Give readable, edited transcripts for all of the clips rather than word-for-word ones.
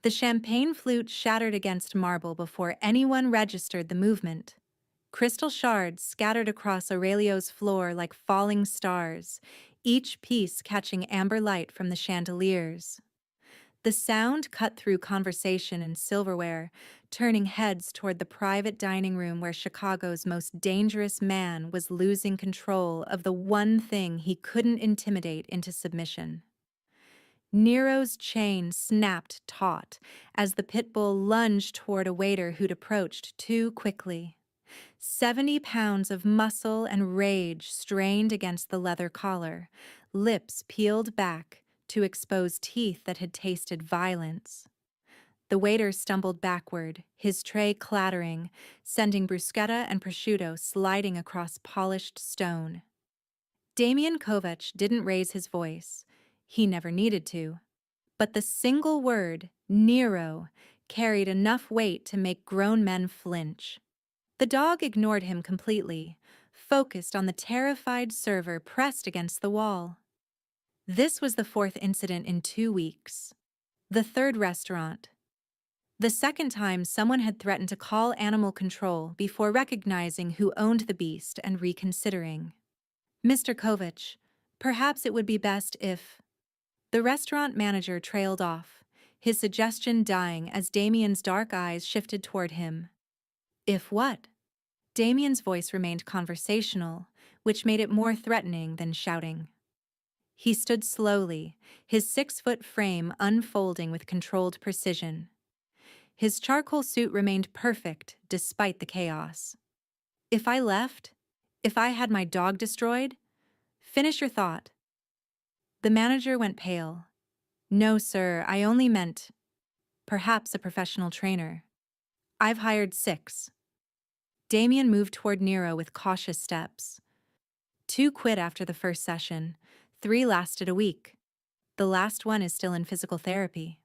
The champagne flute shattered against marble before anyone registered the movement. Crystal shards scattered across Aurelio's floor like falling stars, each piece catching amber light from the chandeliers. The sound cut through conversation and silverware, turning heads toward the private dining room where Chicago's most dangerous man was losing control of the one thing he couldn't intimidate into submission. Nero's chain snapped taut as the Pitbull lunged toward a waiter who'd approached too quickly. 70 pounds of muscle and rage strained against the leather collar, lips peeled back to expose teeth that had tasted violence. The waiter stumbled backward, his tray clattering, sending bruschetta and prosciutto sliding across polished stone. Damian Kovac didn't raise his voice. He never needed to. But the single word, Nero, carried enough weight to make grown men flinch. The dog ignored him completely, focused on the terrified server pressed against the wall. This was the fourth incident in 2 weeks. The third restaurant. The second time someone had threatened to call animal control before recognizing who owned the beast and reconsidering. Mr. Kovac, perhaps it would be best if... The restaurant manager trailed off, his suggestion dying as Damien's dark eyes shifted toward him. If what? Damien's voice remained conversational, which made it more threatening than shouting. He stood slowly, his 6-foot frame unfolding with controlled precision. His charcoal suit remained perfect despite the chaos. If I left? If I had my dog destroyed? Finish your thought. The manager went pale. No, sir, I only meant perhaps a professional trainer. I've hired 6. Damien moved toward Nero with cautious steps. 2 quit after the first session. 3 lasted a week. The last one is still in physical therapy.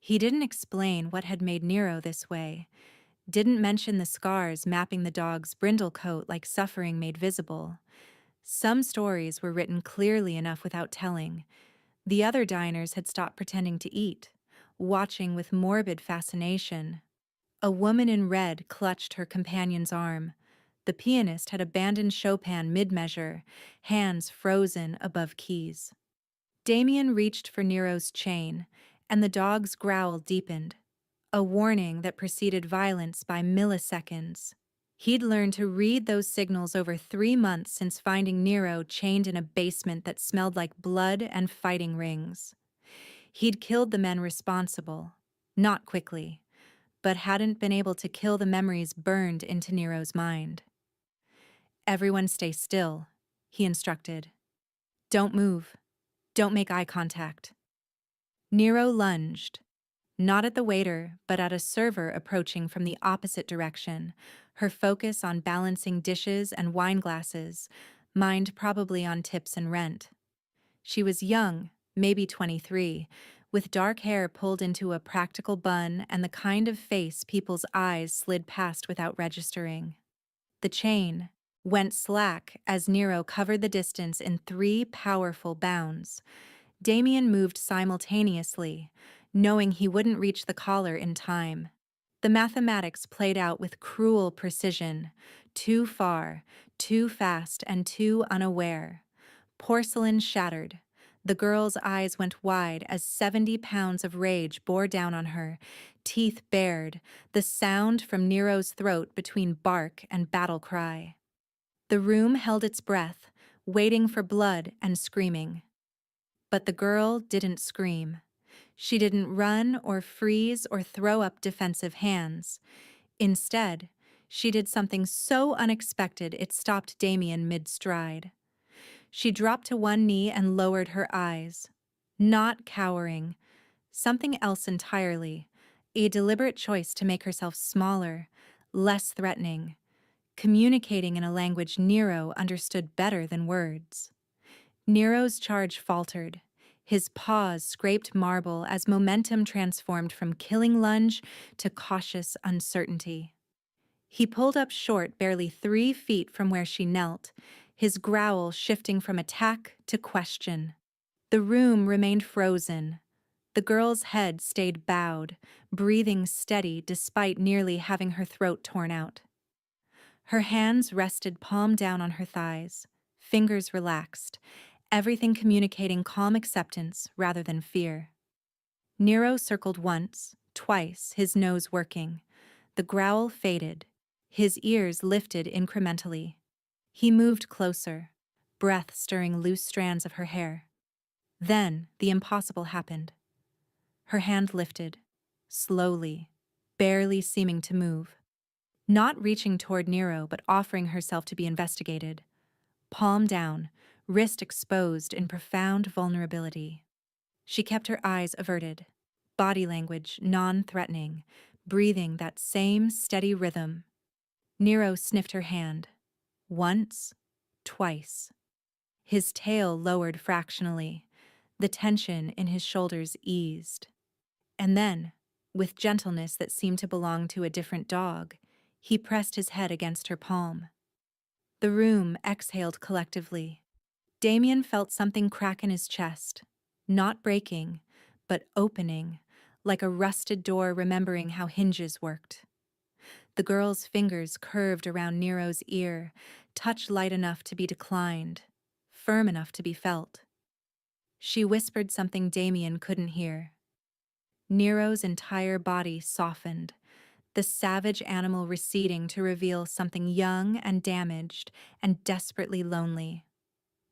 He didn't explain what had made Nero this way, didn't mention the scars mapping the dog's brindle coat like suffering made visible. Some stories were written clearly enough without telling. The other diners had stopped pretending to eat, watching with morbid fascination. A woman in red clutched her companion's arm. The pianist had abandoned Chopin mid-measure, hands frozen above keys. Damien reached for Nero's chain, and the dog's growl deepened, a warning that preceded violence by milliseconds. He'd learned to read those signals over 3 months since finding Nero chained in a basement that smelled like blood and fighting rings. He'd killed the men responsible, not quickly, but hadn't been able to kill the memories burned into Nero's mind. Everyone stay still, he instructed. Don't move. Don't make eye contact. Nero lunged, not at the waiter, but at a server approaching from the opposite direction, her focus on balancing dishes and wine glasses, mind probably on tips and rent. She was young, maybe 23, with dark hair pulled into a practical bun and the kind of face people's eyes slid past without registering. The chain went slack as Nero covered the distance in 3 powerful bounds. Damien moved simultaneously, knowing he wouldn't reach the collar in time. The mathematics played out with cruel precision, too far, too fast, and too unaware. Porcelain shattered. The girl's eyes went wide as 70 pounds of rage bore down on her, teeth bared, the sound from Nero's throat between bark and battle cry. The room held its breath, waiting for blood and screaming. But the girl didn't scream. She didn't run or freeze or throw up defensive hands. Instead, she did something so unexpected it stopped Damien mid-stride. She dropped to one knee and lowered her eyes. Not cowering. Something else entirely. A deliberate choice to make herself smaller, less threatening, communicating in a language Nero understood better than words. Nero's charge faltered. His paws scraped marble as momentum transformed from killing lunge to cautious uncertainty. He pulled up short barely 3 feet from where she knelt, his growl shifting from attack to question. The room remained frozen, The girl's head stayed bowed, breathing steady despite nearly having her throat torn out. Her hands rested palm down on her thighs, fingers relaxed, everything communicating calm acceptance rather than fear. Nero circled once, twice, his nose working. The growl faded. His ears lifted incrementally. He moved closer, breath stirring loose strands of her hair. Then the impossible happened. Her hand lifted, slowly, barely seeming to move. Not reaching toward Nero but offering herself to be investigated. Palm down, wrist exposed in profound vulnerability. She kept her eyes averted, body language non-threatening, breathing that same steady rhythm. Nero sniffed her hand. Once, twice. His tail lowered fractionally. The tension in his shoulders eased. And then, with gentleness that seemed to belong to a different dog, he pressed his head against her palm. The room exhaled collectively. Damien felt something crack in his chest, not breaking, but opening, like a rusted door remembering how hinges worked. The girl's fingers curved around Nero's ear, touch light enough to be declined, firm enough to be felt. She whispered something Damien couldn't hear. Nero's entire body softened, the savage animal receding to reveal something young and damaged and desperately lonely.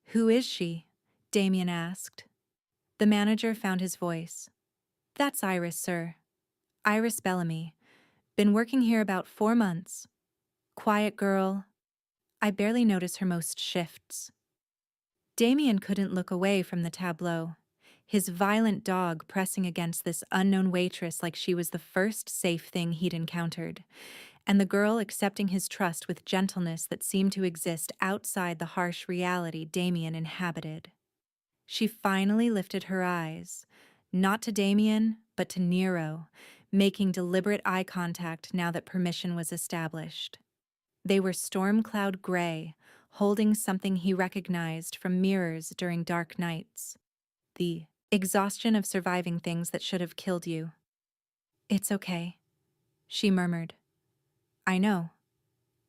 "Who is she?" Damien asked. The manager found his voice. "That's Iris, sir. Iris Bellamy. Been working here about 4 months. Quiet girl. I barely notice her most shifts." Damien couldn't look away from the tableau, his violent dog pressing against this unknown waitress like she was the first safe thing he'd encountered, and the girl accepting his trust with gentleness that seemed to exist outside the harsh reality Damien inhabited. She finally lifted her eyes, not to Damien, but to Nero, making deliberate eye contact now that permission was established. They were storm cloud gray, holding something he recognized from mirrors during dark nights. The exhaustion of surviving things that should have killed you. "It's okay," she murmured. "I know.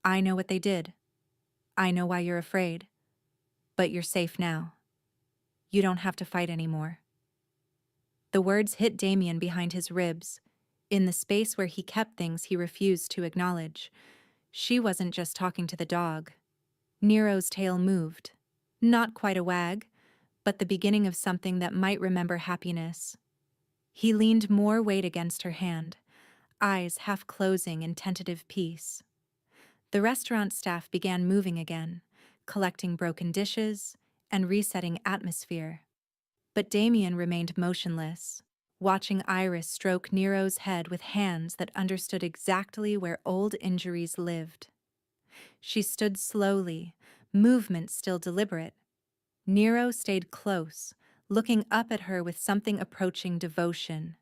I know what they did. I know why you're afraid. But you're safe now. You don't have to fight anymore." The words hit Damien behind his ribs, in the space where he kept things he refused to acknowledge. She wasn't just talking to the dog. Nero's tail moved. Not quite a wag, but the beginning of something that might remember happiness. He leaned more weight against her hand, eyes half closing in tentative peace. The restaurant staff began moving again, collecting broken dishes and resetting atmosphere. But Damien remained motionless, watching Iris stroke Nero's head with hands that understood exactly where old injuries lived. She stood slowly, movement still deliberate. Nero stayed close, looking up at her with something approaching devotion.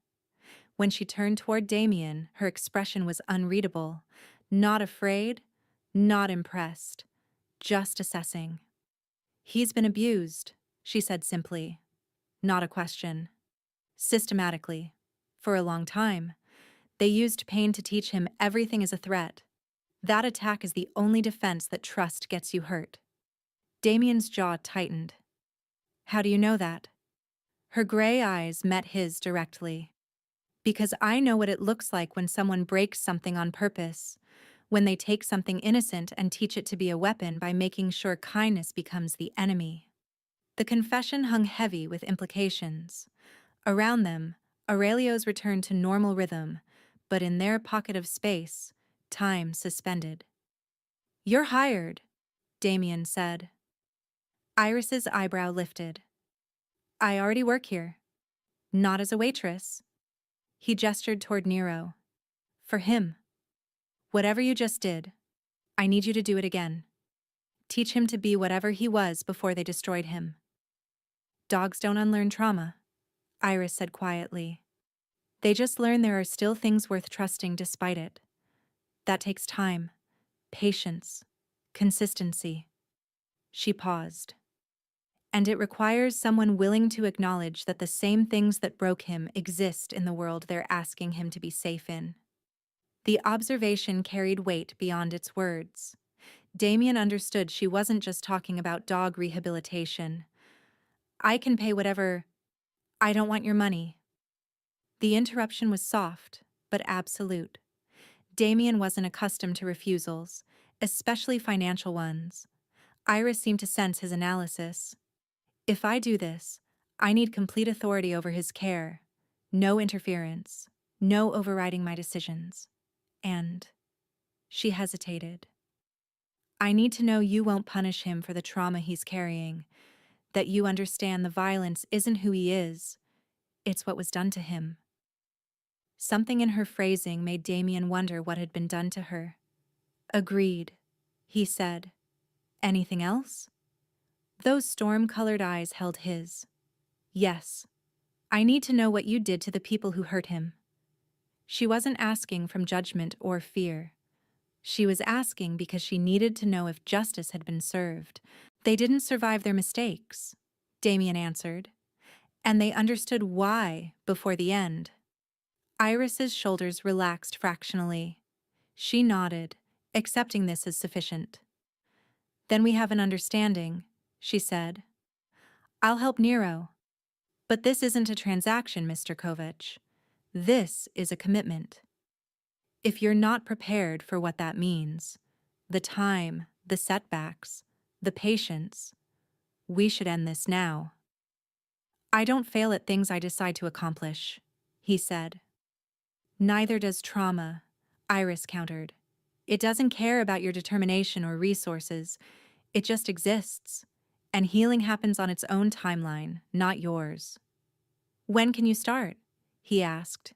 When she turned toward Damien, her expression was unreadable, not afraid, not impressed, just assessing. "He's been abused," she said simply. Not a question. Systematically. For a long time. They used pain to teach him everything is a threat. That attack is the only defense that trust gets you hurt. Damien's jaw tightened. "How do you know that?" Her gray eyes met his directly. "Because I know what it looks like when someone breaks something on purpose, when they take something innocent and teach it to be a weapon by making sure kindness becomes the enemy." The confession hung heavy with implications. Around them, Aurelio's returned to normal rhythm, but in their pocket of space, time suspended. "You're hired," Damien said. Iris's eyebrow lifted. "I already work here. Not as a waitress." He gestured toward Nero. "For him. Whatever you just did, I need you to do it again. Teach him to be whatever he was before they destroyed him." "Dogs don't unlearn trauma," Iris said quietly. "They just learn there are still things worth trusting despite it. That takes time, patience, consistency." She paused. And it requires someone willing to acknowledge that the same things that broke him exist in the world they're asking him to be safe in. The observation carried weight beyond its words. Damien understood she wasn't just talking about dog rehabilitation. I can pay whatever. I don't want your money. The interruption was soft, but absolute. Damien wasn't accustomed to refusals, especially financial ones. Iris seemed to sense his analysis. If I do this, I need complete authority over his care. No interference. No overriding my decisions. And she hesitated. I need to know you won't punish him for the trauma he's carrying, that you understand the violence isn't who he is, it's what was done to him. Something in her phrasing made Damien wonder what had been done to her. Agreed, he said. Anything else? Those storm-colored eyes held his. Yes. I need to know what you did to the people who hurt him. She wasn't asking from judgment or fear. She was asking because she needed to know if justice had been served. They didn't survive their mistakes, Damien answered, and they understood why before the end. Iris's shoulders relaxed fractionally. She nodded, accepting this as sufficient. Then we have an understanding, she said. I'll help Nero. But this isn't a transaction, Mr. Kovac. This is a commitment. If you're not prepared for what that means, the time, the setbacks, the patience, we should end this now. I don't fail at things I decide to accomplish, he said. Neither does trauma, Iris countered. It doesn't care about your determination or resources. It just exists. And healing happens on its own timeline, not yours. When can you start? He asked.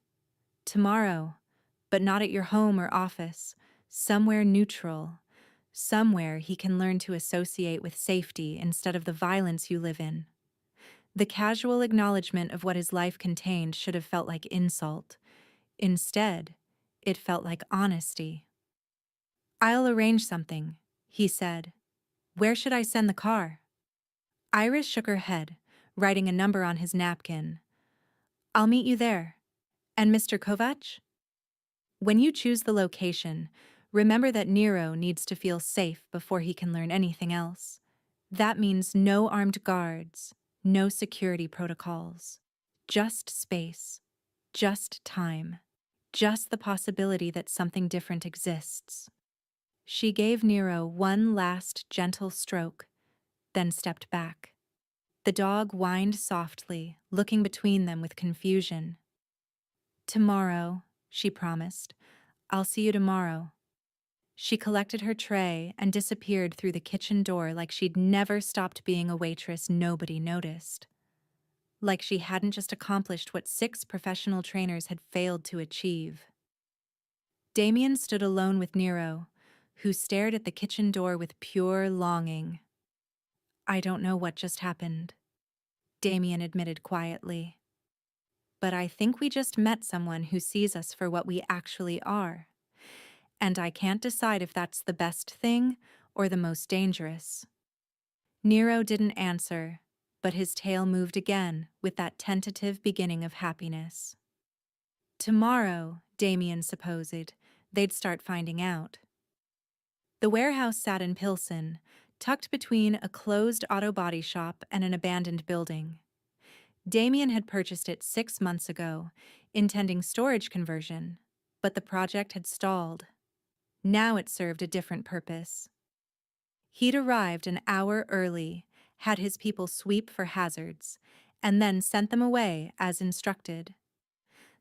Tomorrow, but not at your home or office, somewhere neutral, somewhere he can learn to associate with safety instead of the violence you live in. The casual acknowledgement of what his life contained should have felt like insult. Instead, it felt like honesty. I'll arrange something, he said. Where should I send the car? Iris shook her head, writing a number on his napkin. I'll meet you there. And Mr. Kovac? When you choose the location, remember that Nero needs to feel safe before he can learn anything else. That means no armed guards, no security protocols. Just space, just time, just the possibility that something different exists. She gave Nero one last gentle stroke, then stepped back. The dog whined softly, looking between them with confusion. Tomorrow, she promised. I'll see you tomorrow. She collected her tray and disappeared through the kitchen door like she'd never stopped being a waitress nobody noticed. Like she hadn't just accomplished what 6 professional trainers had failed to achieve. Damien stood alone with Nero, who stared at the kitchen door with pure longing. I don't know what just happened, Damien admitted quietly. But I think we just met someone who sees us for what we actually are. And I can't decide if that's the best thing or the most dangerous. Nero didn't answer, but his tail moved again with that tentative beginning of happiness. Tomorrow, Damien supposed, they'd start finding out. The warehouse sat in Pilsen, tucked between a closed auto body shop and an abandoned building. Damien had purchased it 6 months ago, intending storage conversion, but the project had stalled. Now it served a different purpose. He'd arrived an hour early, had his people sweep for hazards, and then sent them away as instructed.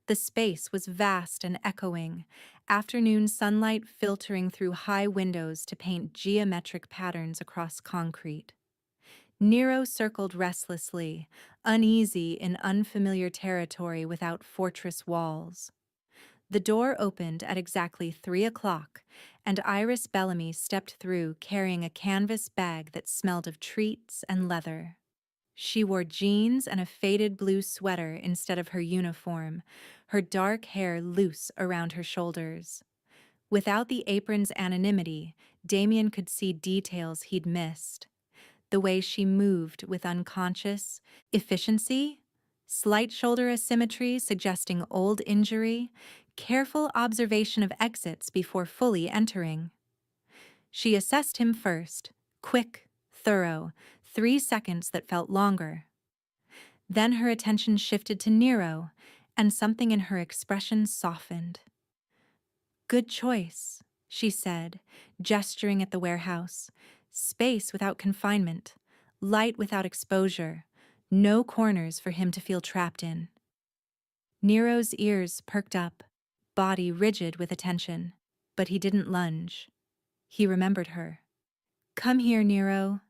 The space was vast and echoing, afternoon sunlight filtering through high windows to paint geometric patterns across concrete. Nero circled restlessly, uneasy in unfamiliar territory without fortress walls. The door opened at exactly 3 o'clock, and Iris Bellamy stepped through carrying a canvas bag that smelled of treats and leather. She wore jeans and a faded blue sweater instead of her uniform, her dark hair loose around her shoulders. Without the apron's anonymity, Damien could see details he'd missed. the way she moved with unconscious efficiency, slight shoulder asymmetry suggesting old injury, careful observation of exits before fully entering. She assessed him first, quick, thorough, 3 seconds that felt longer. Then her attention shifted to Nero, and something in her expression softened. "Good choice," she said, gesturing at the warehouse. "Space without confinement, light without exposure, no corners for him to feel trapped in." Nero's ears perked up, body rigid with attention, but he didn't lunge. He remembered her. "Come here, Nero,"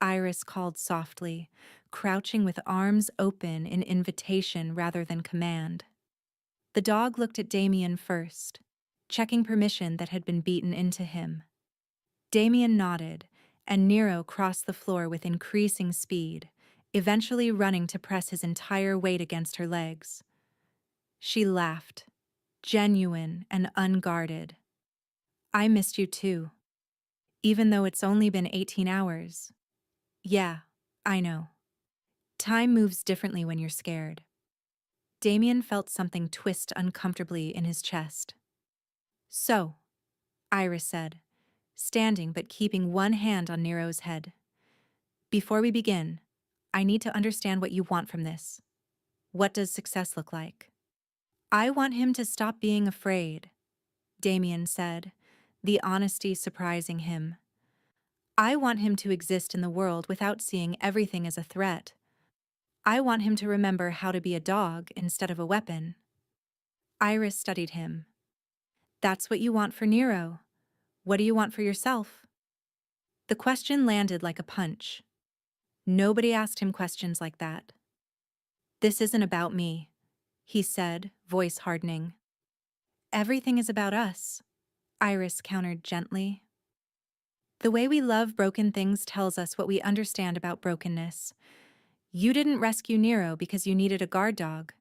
Iris called softly, crouching with arms open in invitation rather than command. The dog looked at Damien first, checking permission that had been beaten into him. Damien nodded, and Nero crossed the floor with increasing speed, eventually running to press his entire weight against her legs. She laughed, genuine and unguarded. "I missed you too. Even though it's only been 18 hours. Yeah, I know. Time moves differently when you're scared." Damien felt something twist uncomfortably in his chest. "So," Iris said, standing but keeping one hand on Nero's head. "Before we begin, I need to understand what you want from this. What does success look like?" "I want him to stop being afraid," Damien said, the honesty surprising him. "I want him to exist in the world without seeing everything as a threat. I want him to remember how to be a dog instead of a weapon." Iris studied him. "That's what you want for Nero. What do you want for yourself?" The question landed like a punch. Nobody asked him questions like that. "This isn't about me," he said, voice hardening. "Everything is about us," Iris countered gently. "The way we love broken things tells us what we understand about brokenness. You didn't rescue Nero because you needed a guard dog.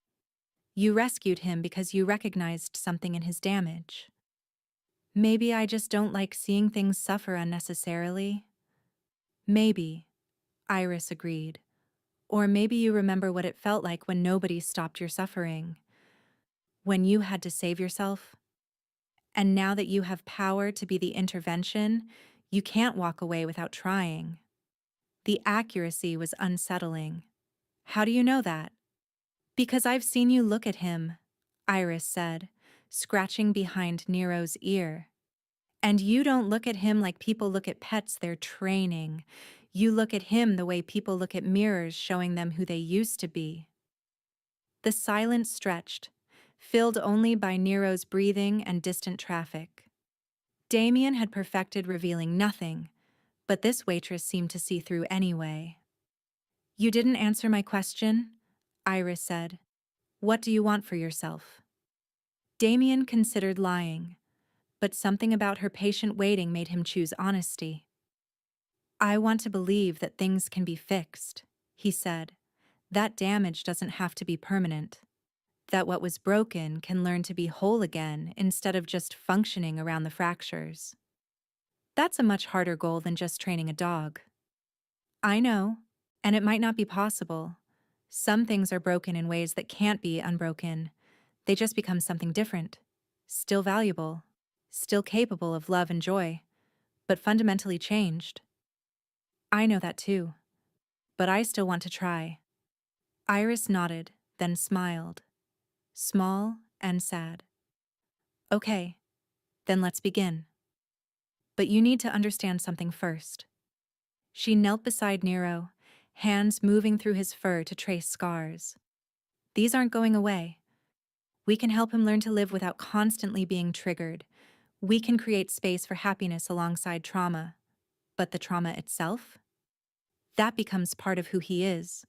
You rescued him because you recognized something in his damage. Maybe I just don't like seeing things suffer unnecessarily." "Maybe," Iris agreed. "Or maybe you remember what it felt like when nobody stopped your suffering. When you had to save yourself. And now that you have power to be the intervention, you can't walk away without trying." The accuracy was unsettling. "How do you know that?" "Because I've seen you look at him," Iris said, scratching behind Nero's ear. "And you don't look at him like people look at pets they're training. You look at him the way people look at mirrors showing them who they used to be." The silence stretched, filled only by Nero's breathing and distant traffic. Damien had perfected revealing nothing, but this waitress seemed to see through anyway. "You didn't answer my question," Iris said. "What do you want for yourself?" Damien considered lying, but something about her patient waiting made him choose honesty. "I want to believe that things can be fixed," he said. "That damage doesn't have to be permanent. That what was broken can learn to be whole again instead of just functioning around the fractures." That's a much harder goal than just training a dog. "I know, and it might not be possible. Some things are broken in ways that can't be unbroken. They just become something different. Still valuable. Still capable of love and joy. But fundamentally changed." "I know that too. But I still want to try." Iris nodded, then smiled. Small and sad. "Okay, then let's begin. But you need to understand something first." She knelt beside Nero, hands moving through his fur to trace scars. "These aren't going away. We can help him learn to live without constantly being triggered. We can create space for happiness alongside trauma. But the trauma itself? That becomes part of who he is.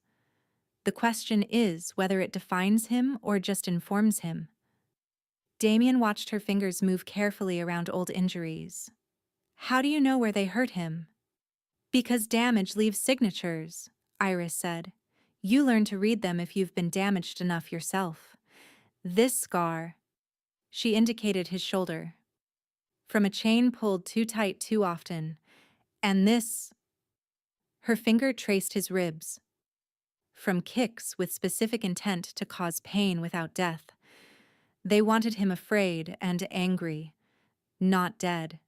The question is whether it defines him or just informs him." Damien watched her fingers move carefully around old injuries. "How do you know where they hurt him?" "Because damage leaves signatures," Iris said. "You learn to read them if you've been damaged enough yourself. This scar," she indicated his shoulder, "from a chain pulled too tight too often. And this," Her finger traced his ribs, from kicks with specific intent to cause pain without death. They wanted him afraid and angry, not dead.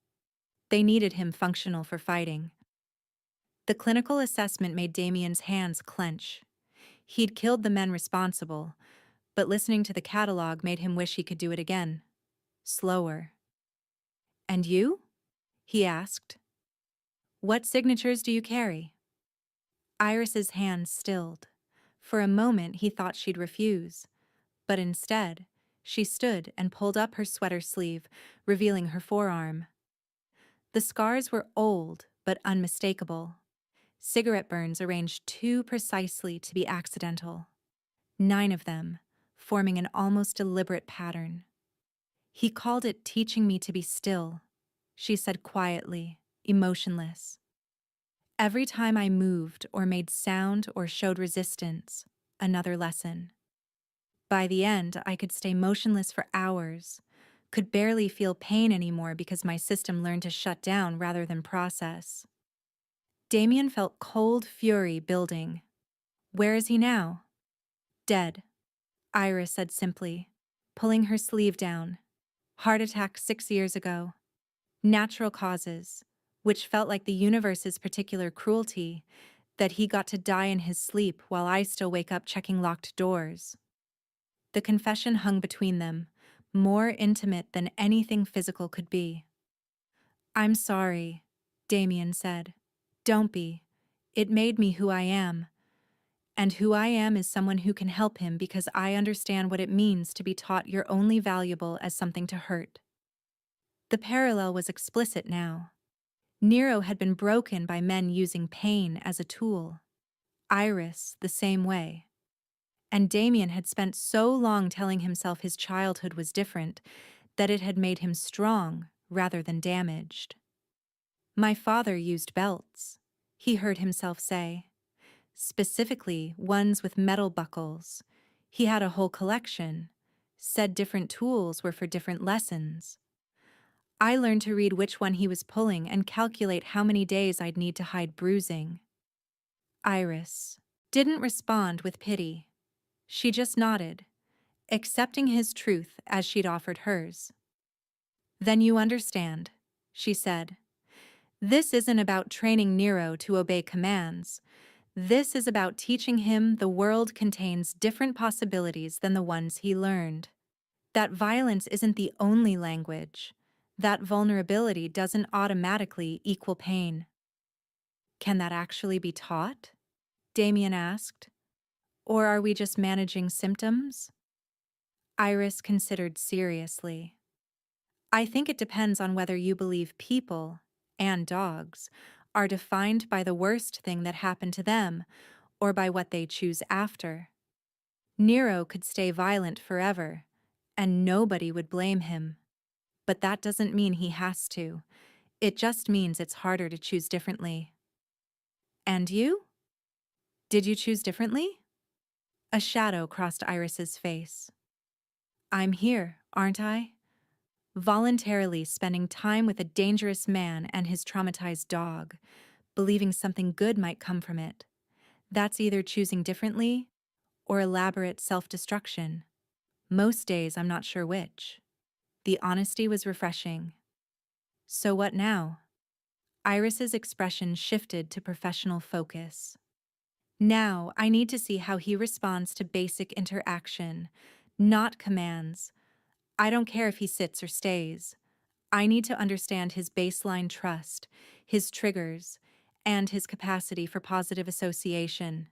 They needed him functional for fighting. The clinical assessment made Damien's hands clench. He'd killed the men responsible, but listening to the catalog made him wish he could do it again. Slower. "And you?" he asked. "What signatures do you carry?" Iris's hands stilled. For a moment he thought she'd refuse, but instead, she stood and pulled up her sweater sleeve, revealing her forearm. The scars were old but unmistakable. Cigarette burns arranged too precisely to be accidental. 9 of them, forming an almost deliberate pattern. "He called it teaching me to be still," she said quietly, emotionless. "Every time I moved or made sound or showed resistance, another lesson. By the end, I could stay motionless for hours, could barely feel pain anymore because my system learned to shut down rather than process." Damien felt cold fury building. "Where is he now?" "Dead," Iris said simply, pulling her sleeve down. "Heart attack 6 years ago. Natural causes," which felt like the universe's particular cruelty, that he got to die in his sleep while I still wake up checking locked doors. The confession hung between them, more intimate than anything physical could be. "I'm sorry," Damien said. "Don't be. It made me who I am. And who I am is someone who can help him because I understand what it means to be taught you're only valuable as something to hurt." The parallel was explicit now. Nero had been broken by men using pain as a tool. Iris the same way. And Damien had spent so long telling himself his childhood was different that it had made him strong rather than damaged. "My father used belts," he heard himself say. Specifically, ones with metal buckles. He had a whole collection. Said different tools were for different lessons. I learned to read which one he was pulling and calculate how many days I'd need to hide bruising. Iris didn't respond with pity. She just nodded, accepting his truth as she'd offered hers. "Then you understand," she said. "This isn't about training Nero to obey commands. This is about teaching him the world contains different possibilities than the ones he learned. That violence isn't the only language. That vulnerability doesn't automatically equal pain." "Can that actually be taught?" Damien asked. "Or are we just managing symptoms?" Iris considered seriously. "I think it depends on whether you believe people, and dogs, are defined by the worst thing that happened to them, or by what they choose after. Nero could stay violent forever, and nobody would blame him. But that doesn't mean he has to. It just means it's harder to choose differently." "And you? Did you choose differently?" A shadow crossed Iris's face. "I'm here, aren't I? Voluntarily spending time with a dangerous man and his traumatized dog, believing something good might come from it. That's either choosing differently or elaborate self-destruction. Most days I'm not sure which." The honesty was refreshing. "So what now?" Iris's expression shifted to professional focus. "Now I need to see how he responds to basic interaction, not commands. I don't care if he sits or stays. I need to understand his baseline trust, his triggers, and his capacity for positive association."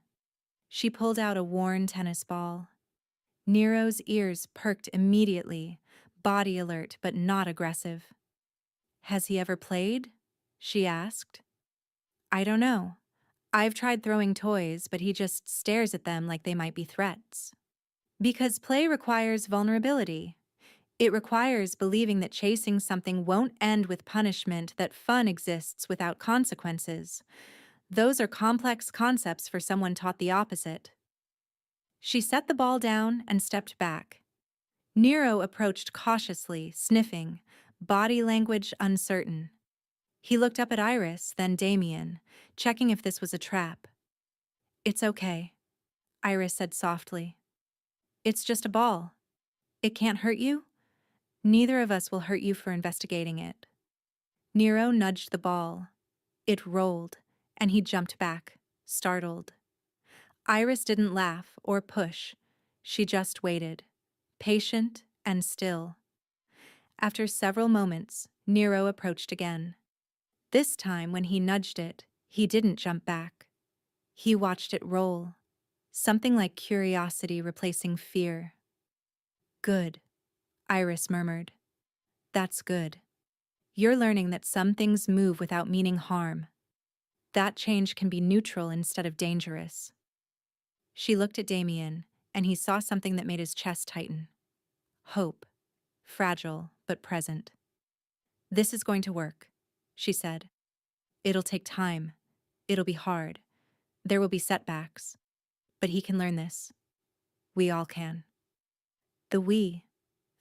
She pulled out a worn tennis ball. Nero's ears perked immediately, body alert but not aggressive. "Has he ever played?" she asked. "I don't know. I've tried throwing toys, but he just stares at them like they might be threats." "Because play requires vulnerability. It requires believing that chasing something won't end with punishment, that fun exists without consequences. Those are complex concepts for someone taught the opposite." She set the ball down and stepped back. Nero approached cautiously, sniffing, body language uncertain. He looked up at Iris, then Damien, checking if this was a trap. "It's okay," Iris said softly. "It's just a ball. It can't hurt you? Neither of us will hurt you for investigating it." Nero nudged the ball. It rolled, and he jumped back, startled. Iris didn't laugh or push. She just waited, patient and still. After several moments, Nero approached again. This time, when he nudged it, he didn't jump back. He watched it roll, something like curiosity replacing fear. "Good," Iris murmured. "That's good. You're learning that some things move without meaning harm. That change can be neutral instead of dangerous." She looked at Damien, and he saw something that made his chest tighten. Hope, fragile but present. "This is going to work," she said. "It'll take time. It'll be hard. There will be setbacks. But he can learn this. We all can." The "we"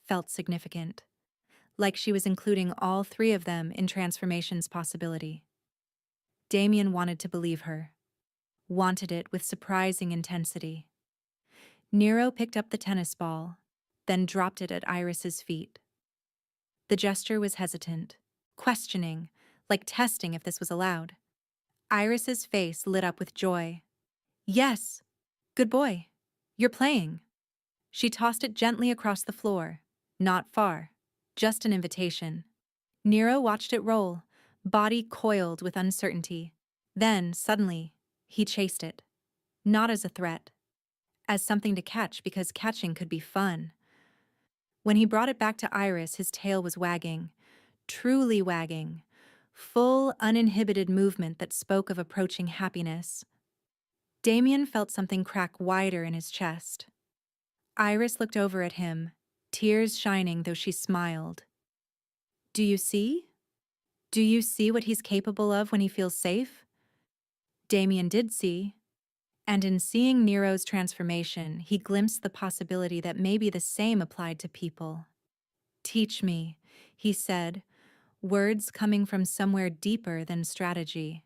felt significant, like she was including all three of them in transformation's possibility. Damien wanted to believe her, wanted it with surprising intensity. Nero picked up the tennis ball, then dropped it at Iris's feet. The gesture was hesitant, questioning, like testing if this was allowed. Iris's face lit up with joy. "Yes, good boy. You're playing." She tossed it gently across the floor, not far, just an invitation. Nero watched it roll, body coiled with uncertainty. Then, suddenly, he chased it. Not as a threat, as something to catch because catching could be fun. When he brought it back to Iris, his tail was wagging, truly wagging, full, uninhibited movement that spoke of approaching happiness. Damien felt something crack wider in his chest. Iris looked over at him, tears shining though she smiled. "Do you see? Do you see what he's capable of when he feels safe?" Damien did see, and in seeing Nero's transformation, he glimpsed the possibility that maybe the same applied to people. "Teach me," he said, words coming from somewhere deeper than strategy.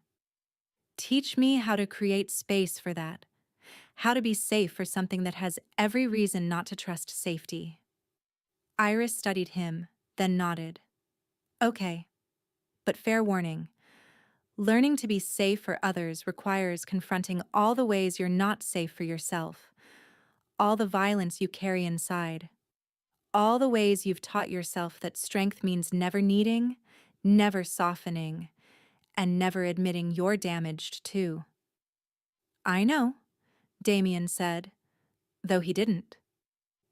"Teach me how to create space for that, how to be safe for something that has every reason not to trust safety." Iris studied him, then nodded. "Okay, but fair warning. Learning to be safe for others requires confronting all the ways you're not safe for yourself, all the violence you carry inside, all the ways you've taught yourself that strength means never needing, never softening, and never admitting you're damaged too." "I know," Damien said, though he didn't.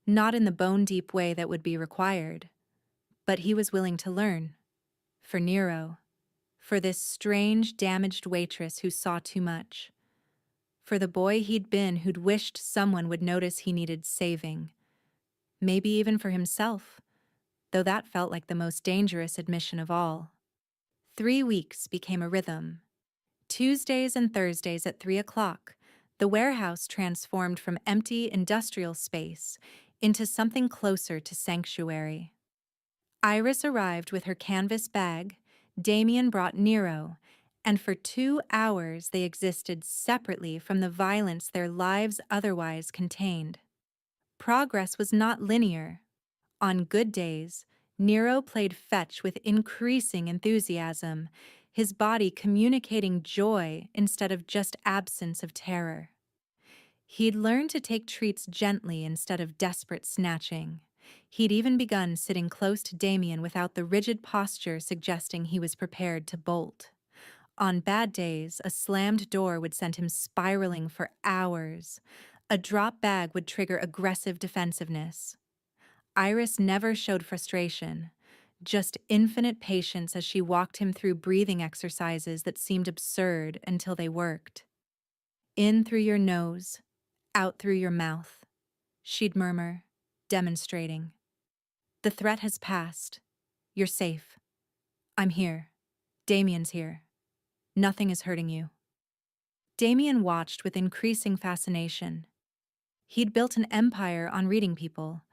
Not in the bone-deep way that would be required, but he was willing to learn. For Nero. For this strange, damaged waitress who saw too much. For the boy he'd been who'd wished someone would notice he needed saving. Maybe even for himself, though that felt like the most dangerous admission of all. 3 weeks became a rhythm. Tuesdays and Thursdays at 3 o'clock, the warehouse transformed from empty industrial space into something closer to sanctuary. Iris arrived with her canvas bag, Damien brought Nero, and for 2 hours they existed separately from the violence their lives otherwise contained. Progress was not linear. On good days, Nero played fetch with increasing enthusiasm, his body communicating joy instead of just absence of terror. He'd learned to take treats gently instead of desperate snatching. He'd even begun sitting close to Damien without the rigid posture suggesting he was prepared to bolt. On bad days, a slammed door would send him spiraling for hours. A drop bag would trigger aggressive defensiveness. Iris never showed frustration, just infinite patience as she walked him through breathing exercises that seemed absurd until they worked. "In through your nose, out through your mouth," she'd murmur, demonstrating. "The threat has passed. You're safe. I'm here. Damien's here. Nothing is hurting you." Damien watched with increasing fascination. He'd built an empire on reading people,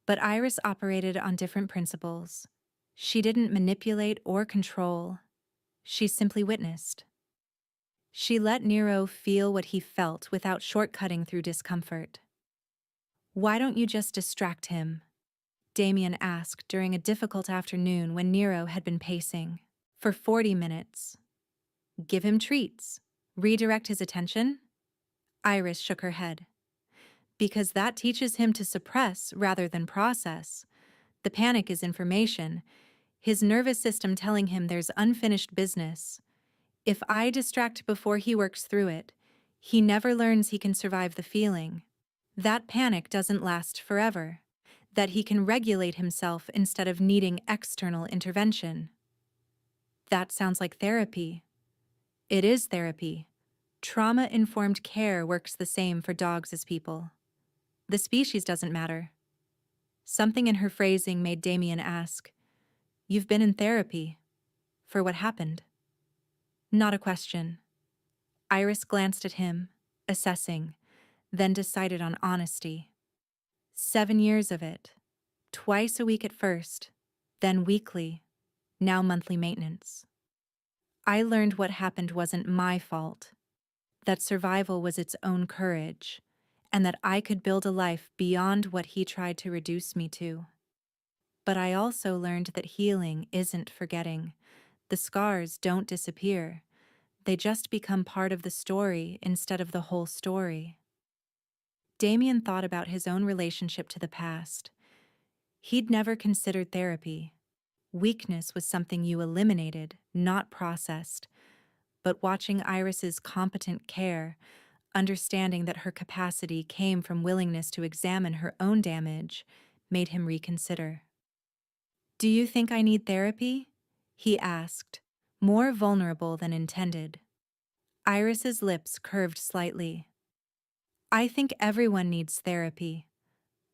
but Iris operated on different principles. She didn't manipulate or control. She simply witnessed. She let Nero feel what he felt without shortcutting through discomfort. "Why don't you just distract him?" Damien asked during a difficult afternoon when Nero had been pacing. "For 40 minutes. Give him treats. Redirect his attention?" Iris shook her head. "Because that teaches him to suppress rather than process. The panic is information, his nervous system telling him there's unfinished business. If I distract before he works through it, he never learns he can survive the feeling. That panic doesn't last forever. That he can regulate himself instead of needing external intervention." "That sounds like therapy." "It is therapy. Trauma-informed care works the same for dogs as people. The species doesn't matter." Something in her phrasing made Damien ask, "You've been in therapy. For what happened?" Not a question. Iris glanced at him, assessing, then decided on honesty. 7 years of it. Twice a week at first, then weekly, now monthly maintenance. I learned what happened wasn't my fault, that survival was its own courage, and that I could build a life beyond what he tried to reduce me to. But I also learned that healing isn't forgetting. The scars don't disappear. They just become part of the story instead of the whole story. Damien thought about his own relationship to the past. He'd never considered therapy. Weakness was something you eliminated, not processed. But watching Iris's competent care, understanding that her capacity came from willingness to examine her own damage, made him reconsider. "Do you think I need therapy?" he asked, more vulnerable than intended. Iris's lips curved slightly. "I think everyone needs therapy,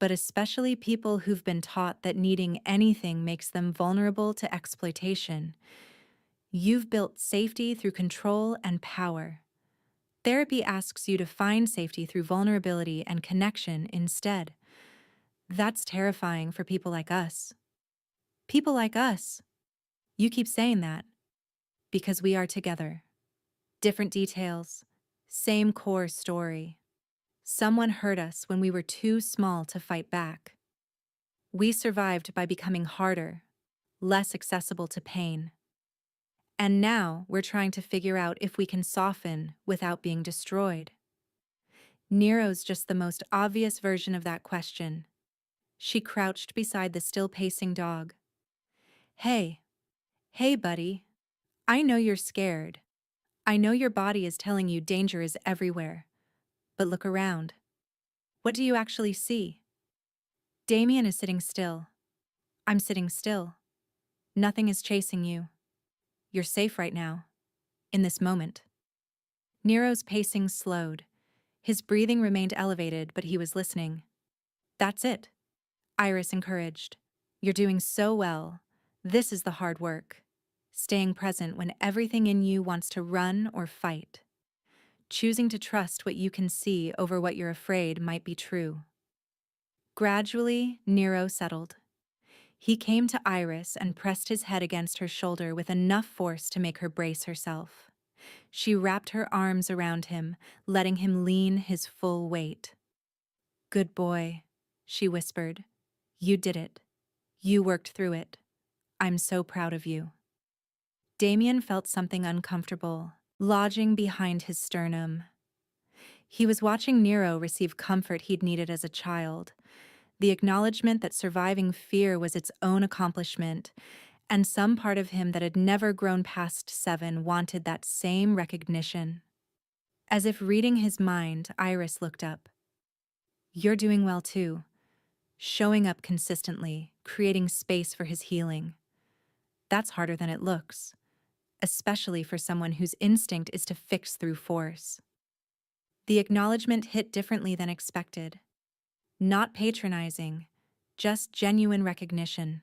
but especially people who've been taught that needing anything makes them vulnerable to exploitation. You've built safety through control and power. Therapy asks you to find safety through vulnerability and connection instead. That's terrifying for people like us." "People like us." You keep saying that. Because we are together. Different details, same core story. Someone hurt us when we were too small to fight back. We survived by becoming harder, less accessible to pain. And now we're trying to figure out if we can soften without being destroyed. Nero's just the most obvious version of that question. She crouched beside the still pacing dog. Hey, buddy. I know you're scared. I know your body is telling you danger is everywhere. But look around. What do you actually see?" Damien is sitting still. I'm sitting still. Nothing is chasing you. You're safe right now. In this moment. Nero's pacing slowed. His breathing remained elevated, but he was listening. "That's it," Iris encouraged. "You're doing so well. This is the hard work. Staying present when everything in you wants to run or fight. Choosing to trust what you can see over what you're afraid might be true." Gradually, Nero settled. He came to Iris and pressed his head against her shoulder with enough force to make her brace herself. She wrapped her arms around him, letting him lean his full weight. "Good boy," she whispered. "You did it. You worked through it. I'm so proud of you." Damien felt something uncomfortable, lodging behind his sternum. He was watching Nero receive comfort he'd needed as a child, the acknowledgement that surviving fear was its own accomplishment, and some part of him that had never grown past 7 wanted that same recognition. As if reading his mind, Iris looked up. "You're doing well too. Showing up consistently, creating space for his healing. That's harder than it looks, especially for someone whose instinct is to fix through force." The acknowledgement hit differently than expected. Not patronizing, just genuine recognition.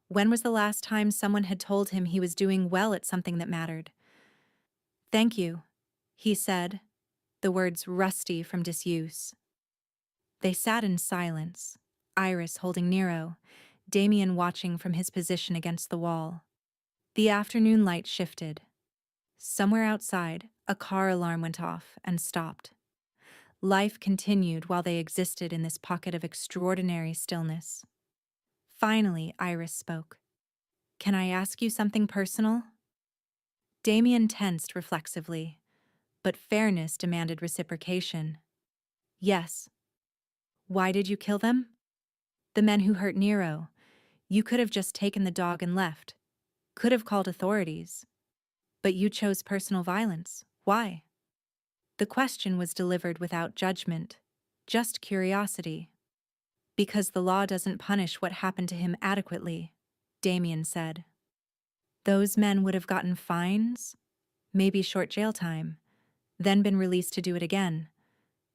When was the last time someone had told him he was doing well at something that mattered? "Thank you," he said, the words rusty from disuse. They sat in silence, Iris holding Nero, Damien watching from his position against the wall. The afternoon light shifted. Somewhere outside, a car alarm went off and stopped. Life continued while they existed in this pocket of extraordinary stillness. Finally, Iris spoke. "Can I ask you something personal?" Damien tensed reflexively, but fairness demanded reciprocation. "Yes." "Why did you kill them?" "The men who hurt Nero. You could have just taken the dog and left. Could have called authorities. But you chose personal violence. Why?" The question was delivered without judgment, just curiosity. "Because the law doesn't punish what happened to him adequately," Damien said. "Those men would have gotten fines, maybe short jail time, then been released to do it again.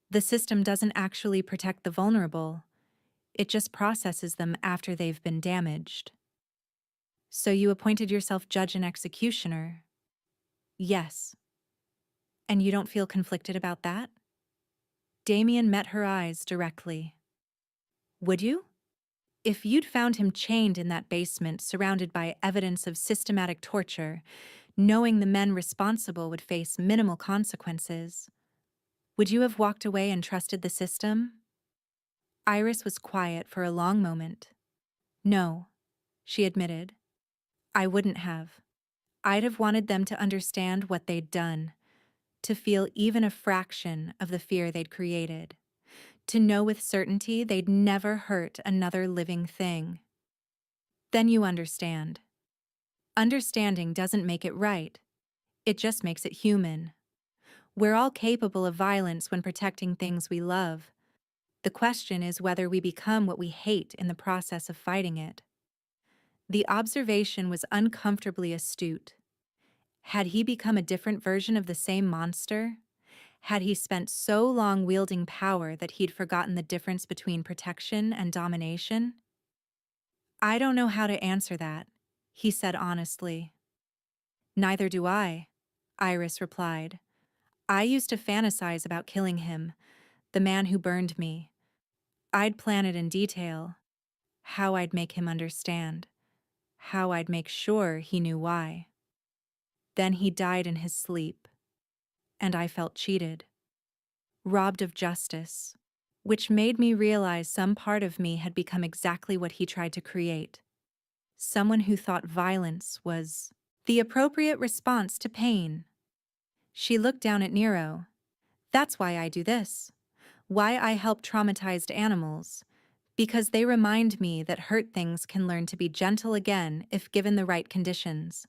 The system doesn't actually protect the vulnerable, it just processes them after they've been damaged." "So you appointed yourself judge and executioner?" "Yes." "And you don't feel conflicted about that?" Damien met her eyes directly. "Would you? If you'd found him chained in that basement surrounded by evidence of systematic torture, knowing the men responsible would face minimal consequences, would you have walked away and trusted the system?" Iris was quiet for a long moment. "No," she admitted. "I wouldn't have. I'd have wanted them to understand what they'd done, to feel even a fraction of the fear they'd created, to know with certainty they'd never hurt another living thing. Then you understand. Understanding doesn't make it right. It just makes it human. We're all capable of violence when protecting things we love. The question is whether we become what we hate in the process of fighting it." The observation was uncomfortably astute. Had he become a different version of the same monster? Had he spent so long wielding power that he'd forgotten the difference between protection and domination? "I don't know how to answer that," he said honestly. "Neither do I," Iris replied. "I used to fantasize about killing him, the man who burned me. I'd plan it in detail, how I'd make him understand, how I'd make sure he knew why. Then he died in his sleep, and I felt cheated, robbed of justice, which made me realize some part of me had become exactly what he tried to create. Someone who thought violence was the appropriate response to pain." She looked down at Nero. "That's why I do this. Why I help traumatized animals. Because they remind me that hurt things can learn to be gentle again if given the right conditions.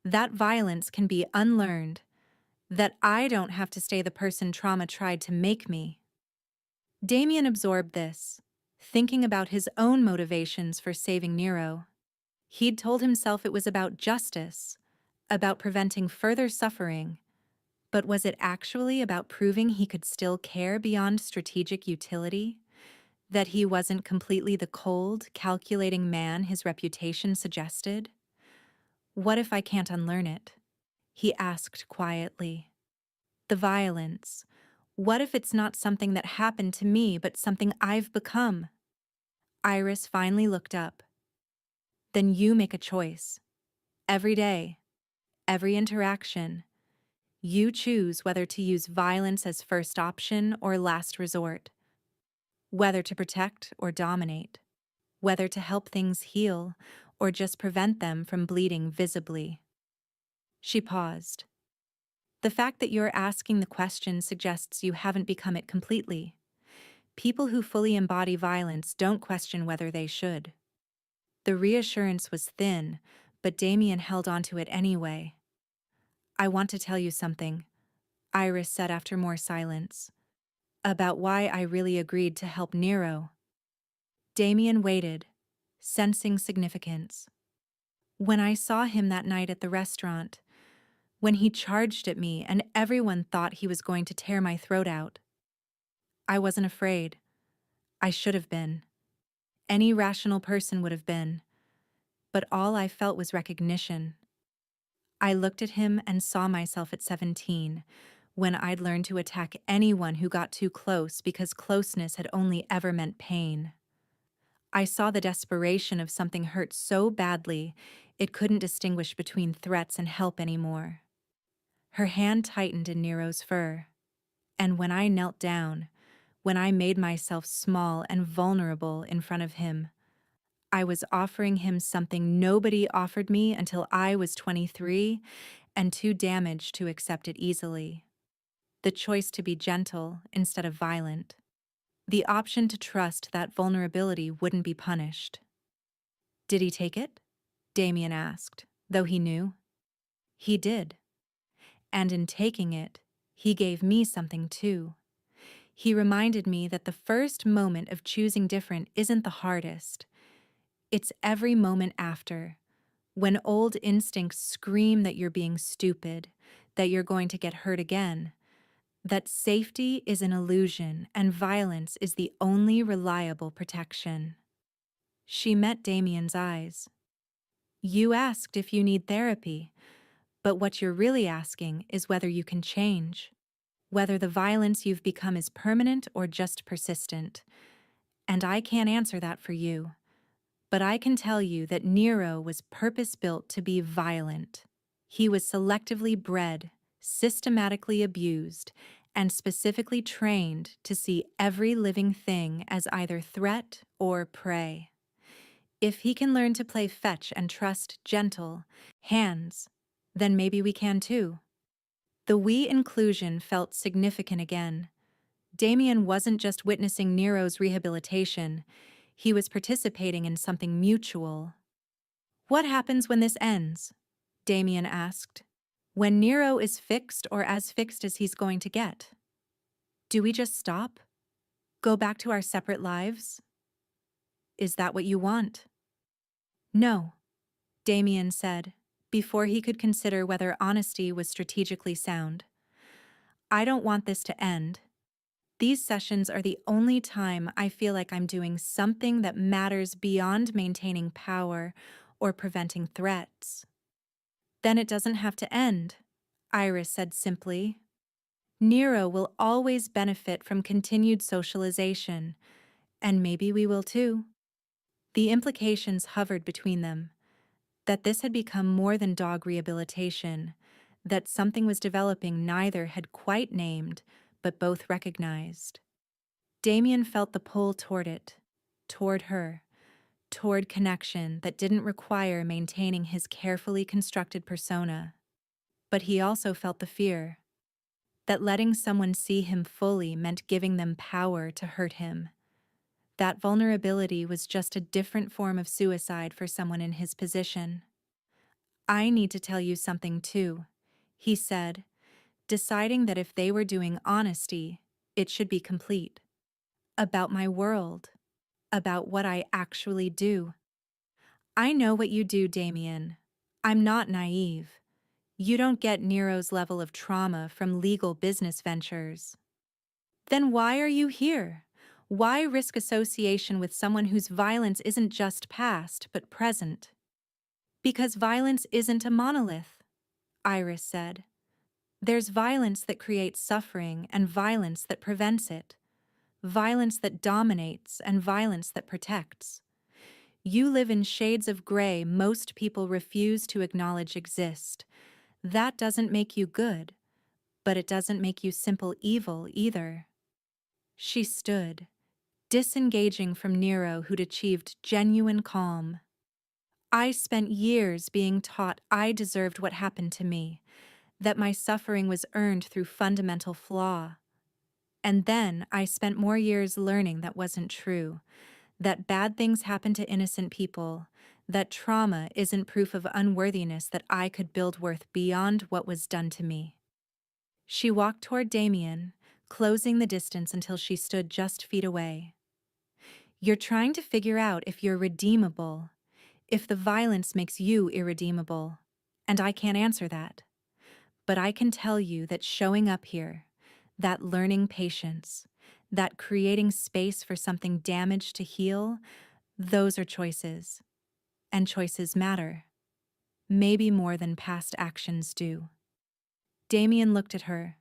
That violence can be unlearned. That I don't have to stay the person trauma tried to make me." Damien absorbed this, thinking about his own motivations for saving Nero. He'd told himself it was about justice, about preventing further suffering. But was it actually about proving he could still care beyond strategic utility? That he wasn't completely the cold, calculating man his reputation suggested? "What if I can't unlearn it?" he asked quietly. "The violence. What if it's not something that happened to me, but something I've become?" Iris finally looked up. "Then you make a choice. Every day, every interaction. You choose whether to use violence as first option or last resort. Whether to protect or dominate. Whether to help things heal or just prevent them from bleeding visibly." She paused. "The fact that you're asking the question suggests you haven't become it completely. People who fully embody violence don't question whether they should." The reassurance was thin, but Damien held onto it anyway. "I want to tell you something," Iris said after more silence. "About why I really agreed to help Nero." Damien waited, sensing significance. "When I saw him that night at the restaurant, when he charged at me and everyone thought he was going to tear my throat out, I wasn't afraid. I should have been. Any rational person would have been. But all I felt was recognition. I looked at him and saw myself at 17, when I'd learned to attack anyone who got too close because closeness had only ever meant pain. I saw the desperation of something hurt so badly it couldn't distinguish between threats and help anymore. Her hand tightened in Nero's fur. And when I knelt down, when I made myself small and vulnerable in front of him, I was offering him something nobody offered me until I was 23 and too damaged to accept it easily. The choice to be gentle instead of violent. The option to trust that vulnerability wouldn't be punished. Did he take it? Damien asked, though he knew. He did. And in taking it, he gave me something too. He reminded me that the first moment of choosing different isn't the hardest. It's every moment after, when old instincts scream that you're being stupid, that you're going to get hurt again, that safety is an illusion and violence is the only reliable protection. She met Damien's eyes. You asked if you need therapy, but what you're really asking is whether you can change, whether the violence you've become is permanent or just persistent. And I can't answer that for you. But I can tell you that Nero was purpose-built to be violent. He was selectively bred, systematically abused, and specifically trained to see every living thing as either threat or prey. If he can learn to play fetch and trust gentle hands, then maybe we can too. The we inclusion felt significant again. Damien wasn't just witnessing Nero's rehabilitation, he was participating in something mutual. What happens when this ends? Damien asked. When Nero is fixed or as fixed as he's going to get? Do we just stop? Go back to our separate lives? Is that what you want? No, Damien said, before he could consider whether honesty was strategically sound. I don't want this to end. These sessions are the only time I feel like I'm doing something that matters beyond maintaining power or preventing threats. Then it doesn't have to end, Iris said simply. Nero will always benefit from continued socialization, and maybe we will too. The implications hovered between them, that this had become more than dog rehabilitation, that something was developing neither had quite named, but both recognized. Damien felt the pull toward it, toward her, toward connection that didn't require maintaining his carefully constructed persona. But he also felt the fear, that letting someone see him fully meant giving them power to hurt him. That vulnerability was just a different form of suicide for someone in his position. I need to tell you something too, he said, deciding that if they were doing honesty, it should be complete. About my world, about what I actually do. I know what you do, Damien. I'm not naive. You don't get Nero's level of trauma from legal business ventures. Then why are you here? Why risk association with someone whose violence isn't just past, but present? Because violence isn't a monolith, Iris said. There's violence that creates suffering and violence that prevents it. Violence that dominates and violence that protects. You live in shades of gray most people refuse to acknowledge exist. That doesn't make you good, but it doesn't make you simple evil either. She stood, disengaging from Nero, who'd achieved genuine calm. I spent years being taught I deserved what happened to me, that my suffering was earned through fundamental flaw. And then I spent more years learning that wasn't true, that bad things happen to innocent people, that trauma isn't proof of unworthiness, that I could build worth beyond what was done to me. She walked toward Damien, closing the distance until she stood just feet away. You're trying to figure out if you're redeemable, if the violence makes you irredeemable, and I can't answer that. But I can tell you that showing up here, that learning patience, that creating space for something damaged to heal, those are choices. And choices matter. Maybe more than past actions do. Damien looked at her,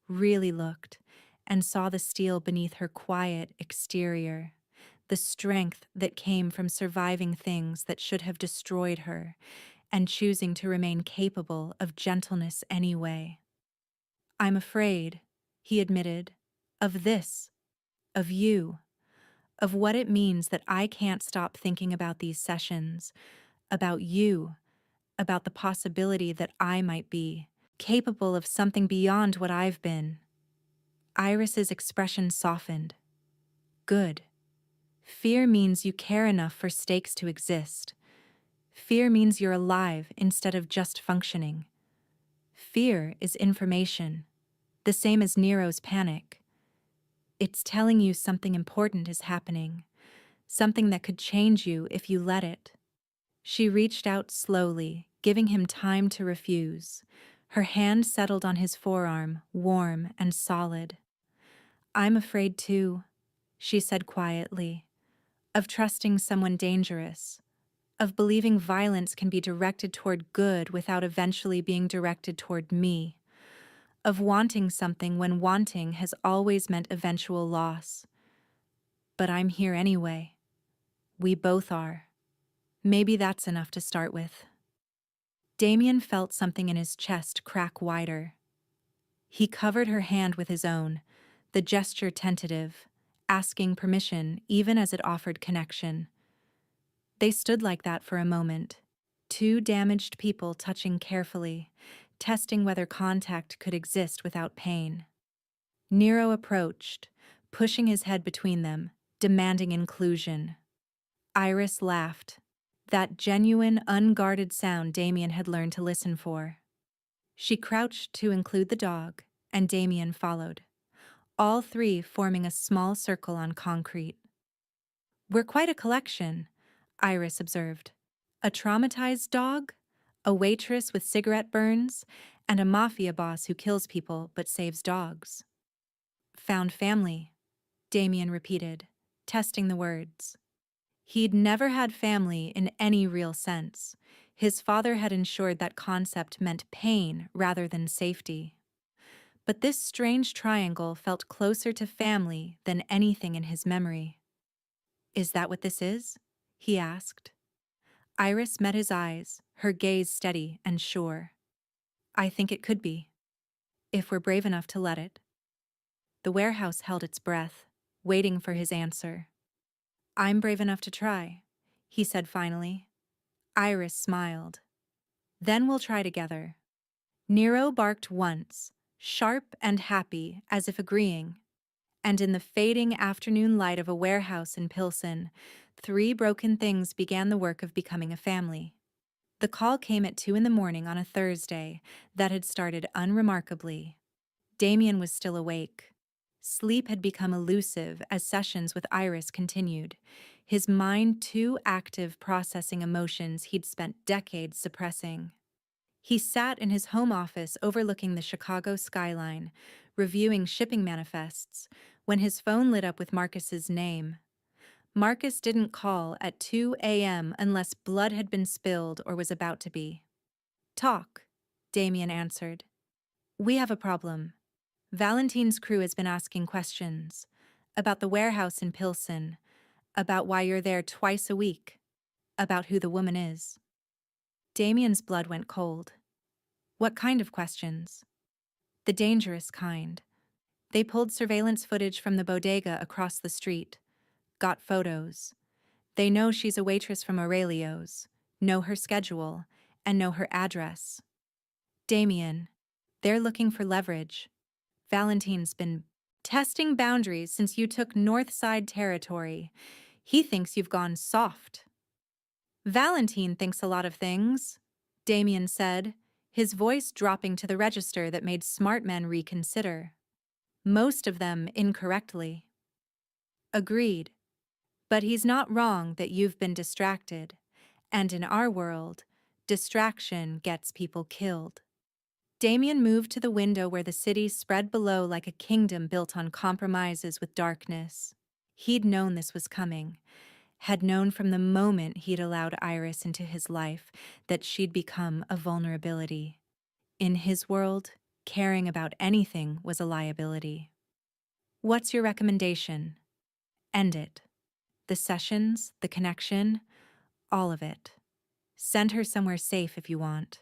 really looked, and saw the steel beneath her quiet exterior, the strength that came from surviving things that should have destroyed her, and choosing to remain capable of gentleness anyway. I'm afraid, he admitted, of this, of you, of what it means that I can't stop thinking about these sessions, about you, about the possibility that I might be capable of something beyond what I've been. Iris's expression softened. Good. Fear means you care enough for stakes to exist. Fear means you're alive instead of just functioning. Fear is information, the same as Nero's panic. It's telling you something important is happening, something that could change you if you let it. She reached out slowly, giving him time to refuse. Her hand settled on his forearm, warm and solid. I'm afraid too, she said quietly, of trusting someone dangerous, of believing violence can be directed toward good without eventually being directed toward me, of wanting something when wanting has always meant eventual loss. But I'm here anyway. We both are. Maybe that's enough to start with. Damien felt something in his chest crack wider. He covered her hand with his own, the gesture tentative, asking permission even as it offered connection. They stood like that for a moment, two damaged people touching carefully, testing whether contact could exist without pain. Nero approached, pushing his head between them, demanding inclusion. Iris laughed, that genuine, unguarded sound Damien had learned to listen for. She crouched to include the dog, and Damien followed, all three forming a small circle on concrete. We're quite a collection, Iris observed. A traumatized dog, a waitress with cigarette burns, and a mafia boss who kills people but saves dogs. Found family, Damien repeated, testing the words. He'd never had family in any real sense. His father had ensured that concept meant pain rather than safety. But this strange triangle felt closer to family than anything in his memory. Is that what this is? He asked. Iris met his eyes, her gaze steady and sure. I think it could be, if we're brave enough to let it. The warehouse held its breath, waiting for his answer. I'm brave enough to try, he said finally. Iris smiled. Then we'll try together. Nero barked once, sharp and happy, as if agreeing. And in the fading afternoon light of a warehouse in Pilsen, three broken things began the work of becoming a family. The call came at 2 a.m. on a Thursday that had started unremarkably. Damien was still awake. Sleep had become elusive as sessions with Iris continued, his mind too active processing emotions he'd spent decades suppressing. He sat in his home office overlooking the Chicago skyline, reviewing shipping manifests, when his phone lit up with Marcus's name. Marcus didn't call at 2 a.m. unless blood had been spilled or was about to be. Talk, Damien answered. We have a problem. Valentine's crew has been asking questions about the warehouse in Pilsen, about why you're there twice a week, about who the woman is. Damien's blood went cold. What kind of questions? The dangerous kind. They pulled surveillance footage from the bodega across the street, got photos. They know she's a waitress from Aurelio's, know her schedule, and know her address. Damien, they're looking for leverage. Valentine's been testing boundaries since you took Northside territory. He thinks you've gone soft. Valentine thinks a lot of things, Damien said, his voice dropping to the register that made smart men reconsider. Most of them incorrectly. Agreed. But he's not wrong that you've been distracted. And in our world, distraction gets people killed. Damien moved to the window where the city spread below like a kingdom built on compromises with darkness. He'd known this was coming, had known from the moment he'd allowed Iris into his life that she'd become a vulnerability. In his world, caring about anything was a liability. What's your recommendation? End it. The sessions, the connection, all of it. Send her somewhere safe if you want.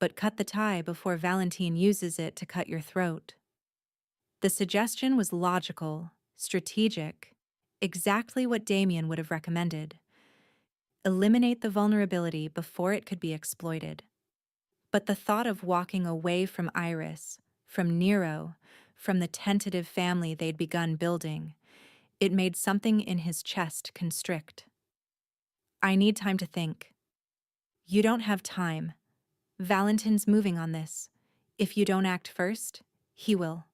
but cut the tie before Valentine uses it to cut your throat. The suggestion was logical, strategic, exactly what Damien would have recommended. Eliminate the vulnerability before it could be exploited. But the thought of walking away from Iris, from Nero, from the tentative family they'd begun building, it made something in his chest constrict. I need time to think. You don't have time. Valentin's moving on this. If you don't act first, he will.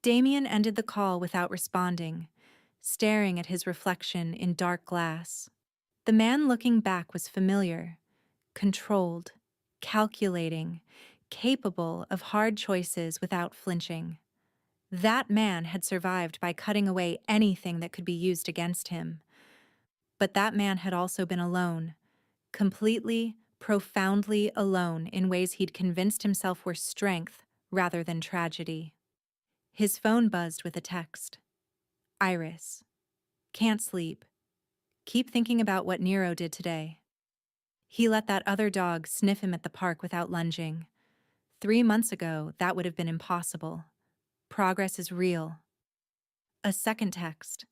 Damien ended the call without responding, staring at his reflection in dark glass. The man looking back was familiar, controlled, calculating, capable of hard choices without flinching. That man had survived by cutting away anything that could be used against him. But that man had also been alone, completely, profoundly alone in ways he'd convinced himself were strength rather than tragedy. His phone buzzed with a text. Iris. Can't sleep. Keep thinking about what Nero did today. He let that other dog sniff him at the park without lunging. 3 months ago, that would have been impossible. Progress is real. A second text.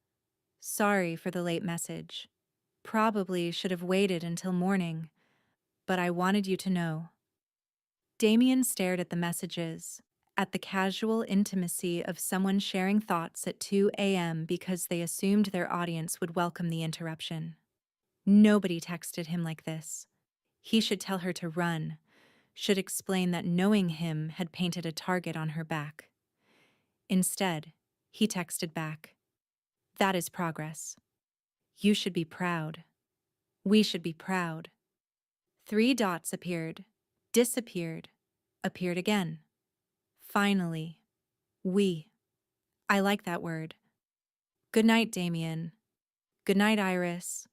Sorry for the late message. Probably should have waited until morning, but I wanted you to know. Damien stared at the messages, at the casual intimacy of someone sharing thoughts at 2 a.m. because they assumed their audience would welcome the interruption. Nobody texted him like this. He should tell her to run, should explain that knowing him had painted a target on her back. Instead, he texted back. That is progress. You should be proud. We should be proud. 3 dots appeared, disappeared, appeared again. Finally, we. I like that word. Good night, Damien. Good night, Iris.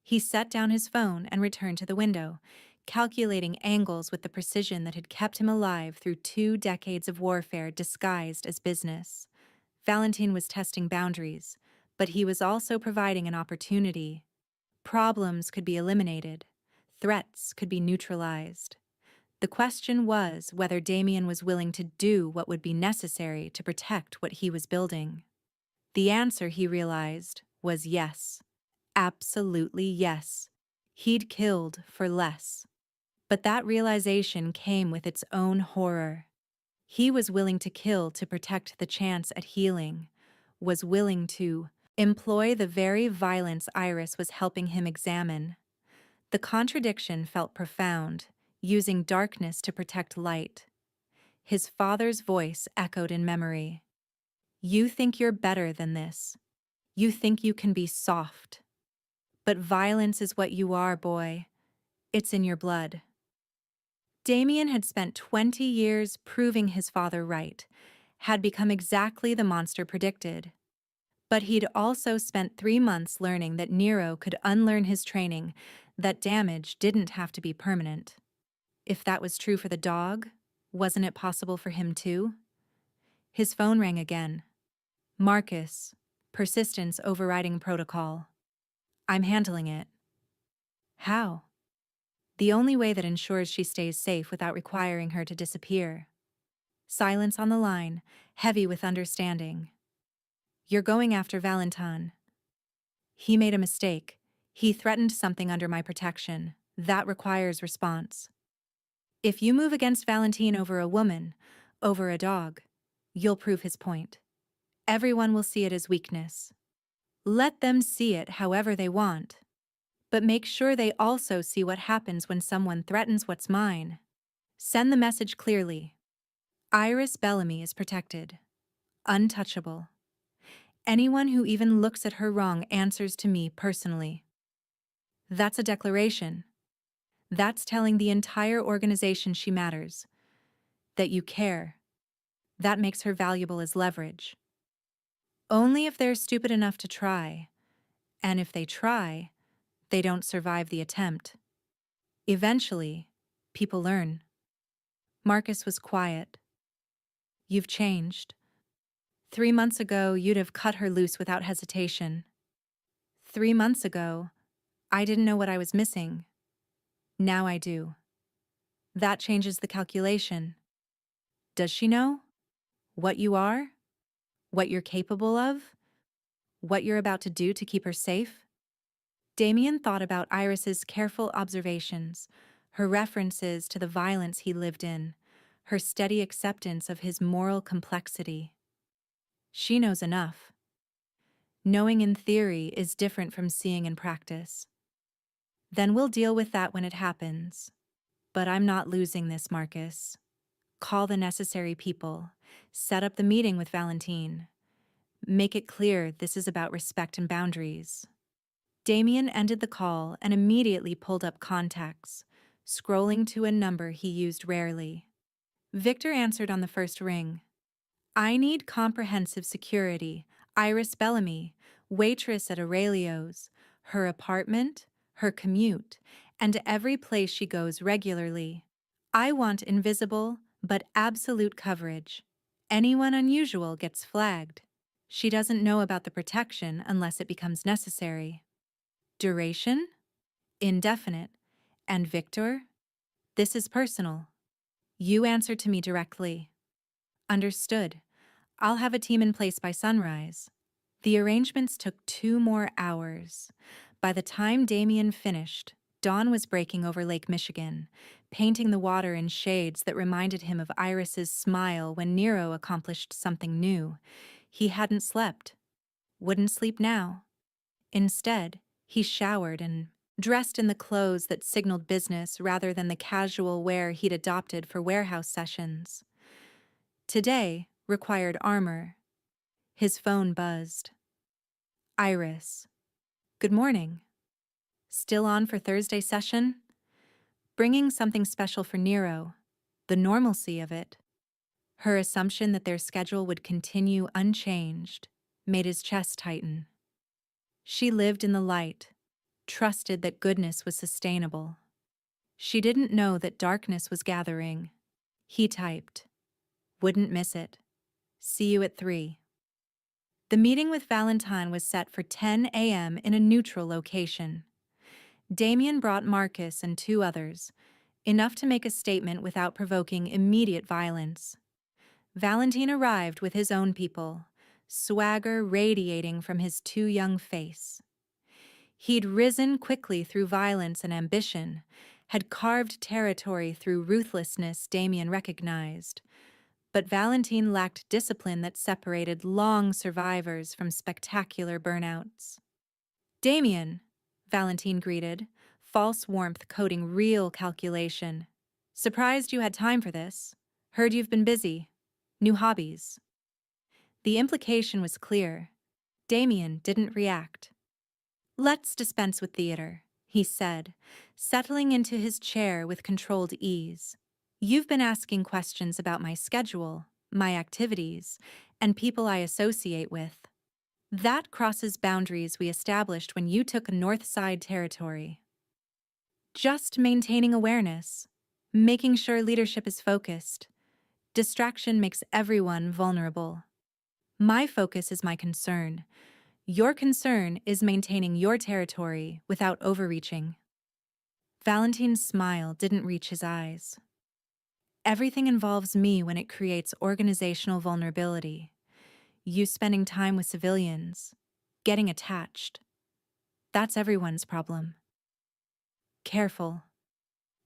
He set down his phone and returned to the window, calculating angles with the precision that had kept him alive through 2 decades of warfare disguised as business. Valentine was testing boundaries, but he was also providing an opportunity. Problems could be eliminated. Threats could be neutralized. The question was whether Damien was willing to do what would be necessary to protect what he was building. The answer, he realized, was yes. Absolutely yes. He'd killed for less. But that realization came with its own horror. He was willing to kill to protect the chance at healing, was willing to employ the very violence Iris was helping him examine. The contradiction felt profound, using darkness to protect light. His father's voice echoed in memory. You think you're better than this. You think you can be soft. But violence is what you are, boy. It's in your blood. Damien had spent 20 years proving his father right, had become exactly the monster predicted. But he'd also spent 3 months learning that Nero could unlearn his training, that damage didn't have to be permanent. If that was true for the dog, wasn't it possible for him too? His phone rang again. Marcus, persistence overriding protocol. I'm handling it. How? The only way that ensures she stays safe without requiring her to disappear. Silence on the line, heavy with understanding. You're going after Valentine. He made a mistake. He threatened something under my protection. That requires response. If you move against Valentine over a woman, over a dog, you'll prove his point. Everyone will see it as weakness. Let them see it however they want. But make sure they also see what happens when someone threatens what's mine. Send the message clearly. Iris Bellamy is protected. Untouchable. Anyone who even looks at her wrong answers to me personally. That's a declaration. That's telling the entire organization she matters. That you care. That makes her valuable as leverage. Only if they're stupid enough to try. And if they try, they don't survive the attempt. Eventually, people learn. Marcus was quiet. You've changed. 3 months ago, you'd have cut her loose without hesitation. 3 months ago, I didn't know what I was missing. Now I do. That changes the calculation. Does she know what you are, what you're capable of, what you're about to do to keep her safe? Damien thought about Iris's careful observations, her references to the violence he lived in, her steady acceptance of his moral complexity. She knows enough. Knowing in theory is different from seeing in practice. Then we'll deal with that when it happens. But I'm not losing this, Marcus. Call the necessary people. Set up the meeting with Valentine. Make it clear this is about respect and boundaries. Damien ended the call and immediately pulled up contacts, scrolling to a number he used rarely. Victor answered on the first ring. I need comprehensive security. Iris Bellamy, waitress at Aurelio's, her apartment, her commute, and every place she goes regularly. I want invisible, but absolute coverage. Anyone unusual gets flagged. She doesn't know about the protection unless it becomes necessary. Duration? Indefinite. And Victor? This is personal. You answer to me directly. Understood. I'll have a team in place by sunrise. The arrangements took 2 more hours. By the time Damien finished, dawn was breaking over Lake Michigan, painting the water in shades that reminded him of Iris's smile when Nero accomplished something new. He hadn't slept. Wouldn't sleep now. Instead, he showered and dressed in the clothes that signaled business rather than the casual wear he'd adopted for warehouse sessions. Today required armor. His phone buzzed. Iris. Good morning. Still on for Thursday session? Bringing something special for Nero. The normalcy of it. Her assumption that their schedule would continue unchanged made his chest tighten. She lived in the light, trusted that goodness was sustainable. She didn't know that darkness was gathering. He typed. Wouldn't miss it. See you at 3. The meeting with Valentine was set for 10 a.m. in a neutral location. Damien brought Marcus and 2 others, enough to make a statement without provoking immediate violence. Valentine arrived with his own people, swagger radiating from his too young face. He'd risen quickly through violence and ambition, had carved territory through ruthlessness Damien recognized. But Valentine lacked discipline that separated long survivors from spectacular burnouts. Damien, Valentine greeted, false warmth coating real calculation. Surprised you had time for this. Heard you've been busy. New hobbies. The implication was clear. Damien didn't react. Let's dispense with theater, he said, settling into his chair with controlled ease. You've been asking questions about my schedule, my activities, and people I associate with. That crosses boundaries we established when you took North Side territory. Just maintaining awareness, making sure leadership is focused. Distraction makes everyone vulnerable. My focus is my concern. Your concern is maintaining your territory without overreaching. Valentine's smile didn't reach his eyes. Everything involves me when it creates organizational vulnerability. You spending time with civilians, getting attached. That's everyone's problem. Careful,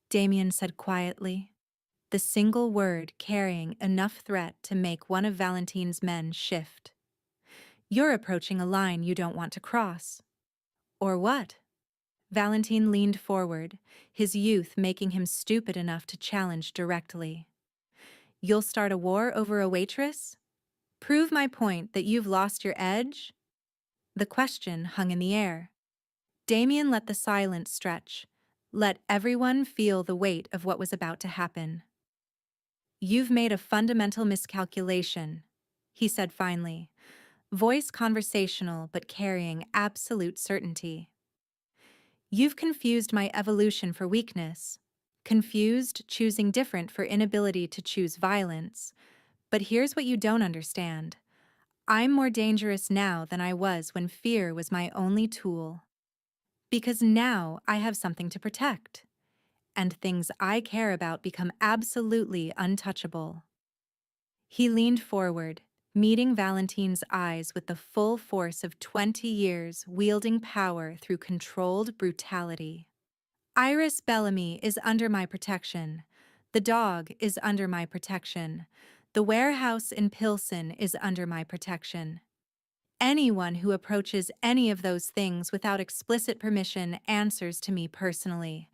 Damien said quietly, the single word carrying enough threat to make one of Valentine's men shift. You're approaching a line you don't want to cross. Or what? Valentine leaned forward, his youth making him stupid enough to challenge directly. You'll start a war over a waitress? Prove my point that you've lost your edge? The question hung in the air. Damien let the silence stretch, let everyone feel the weight of what was about to happen. You've made a fundamental miscalculation, he said finally, voice conversational but carrying absolute certainty. You've confused my evolution for weakness, confused choosing different for inability to choose violence. But here's what you don't understand. I'm more dangerous now than I was when fear was my only tool. Because now I have something to protect. and things I care about become absolutely untouchable. He leaned forward, meeting Valentine's eyes with the full force of 20 years wielding power through controlled brutality. Iris Bellamy is under my protection. The dog is under my protection. The warehouse in Pilsen is under my protection. Anyone who approaches any of those things without explicit permission answers to me personally.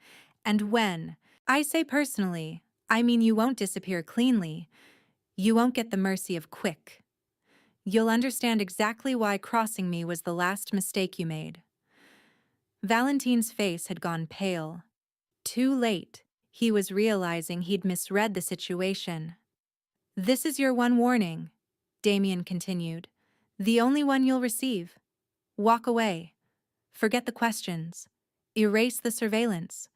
And when I say personally, I mean you won't disappear cleanly. You won't get the mercy of quick. You'll understand exactly why crossing me was the last mistake you made. Valentine's face had gone pale. Too late, he was realizing he'd misread the situation. This is your one warning, Damien continued. The only one you'll receive. Walk away. Forget the questions. Erase the surveillance.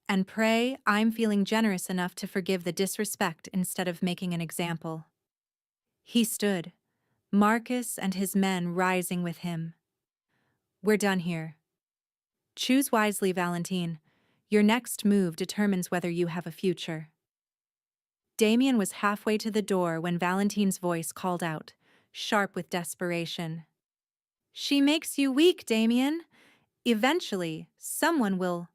And pray I'm feeling generous enough to forgive the disrespect instead of making an example. He stood, Marcus and his men rising with him. We're done here. Choose wisely, Valentine. Your next move determines whether you have a future. Damien was halfway to the door when Valentine's voice called out, sharp with desperation. She makes you weak, Damien. Eventually, someone will.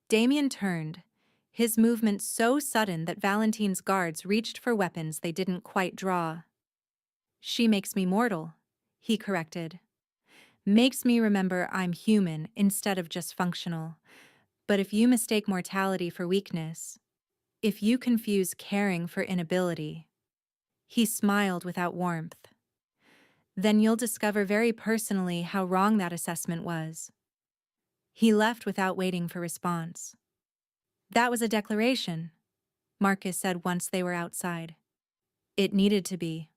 Damien turned, his movement so sudden that Valentine's guards reached for weapons they didn't quite draw. She makes me mortal, he corrected. Makes me remember I'm human instead of just functional. But if you mistake mortality for weakness, if you confuse caring for inability, he smiled without warmth, then you'll discover very personally how wrong that assessment was. He left without waiting for response. That was a declaration, Marcus said once they were outside. It needed to be.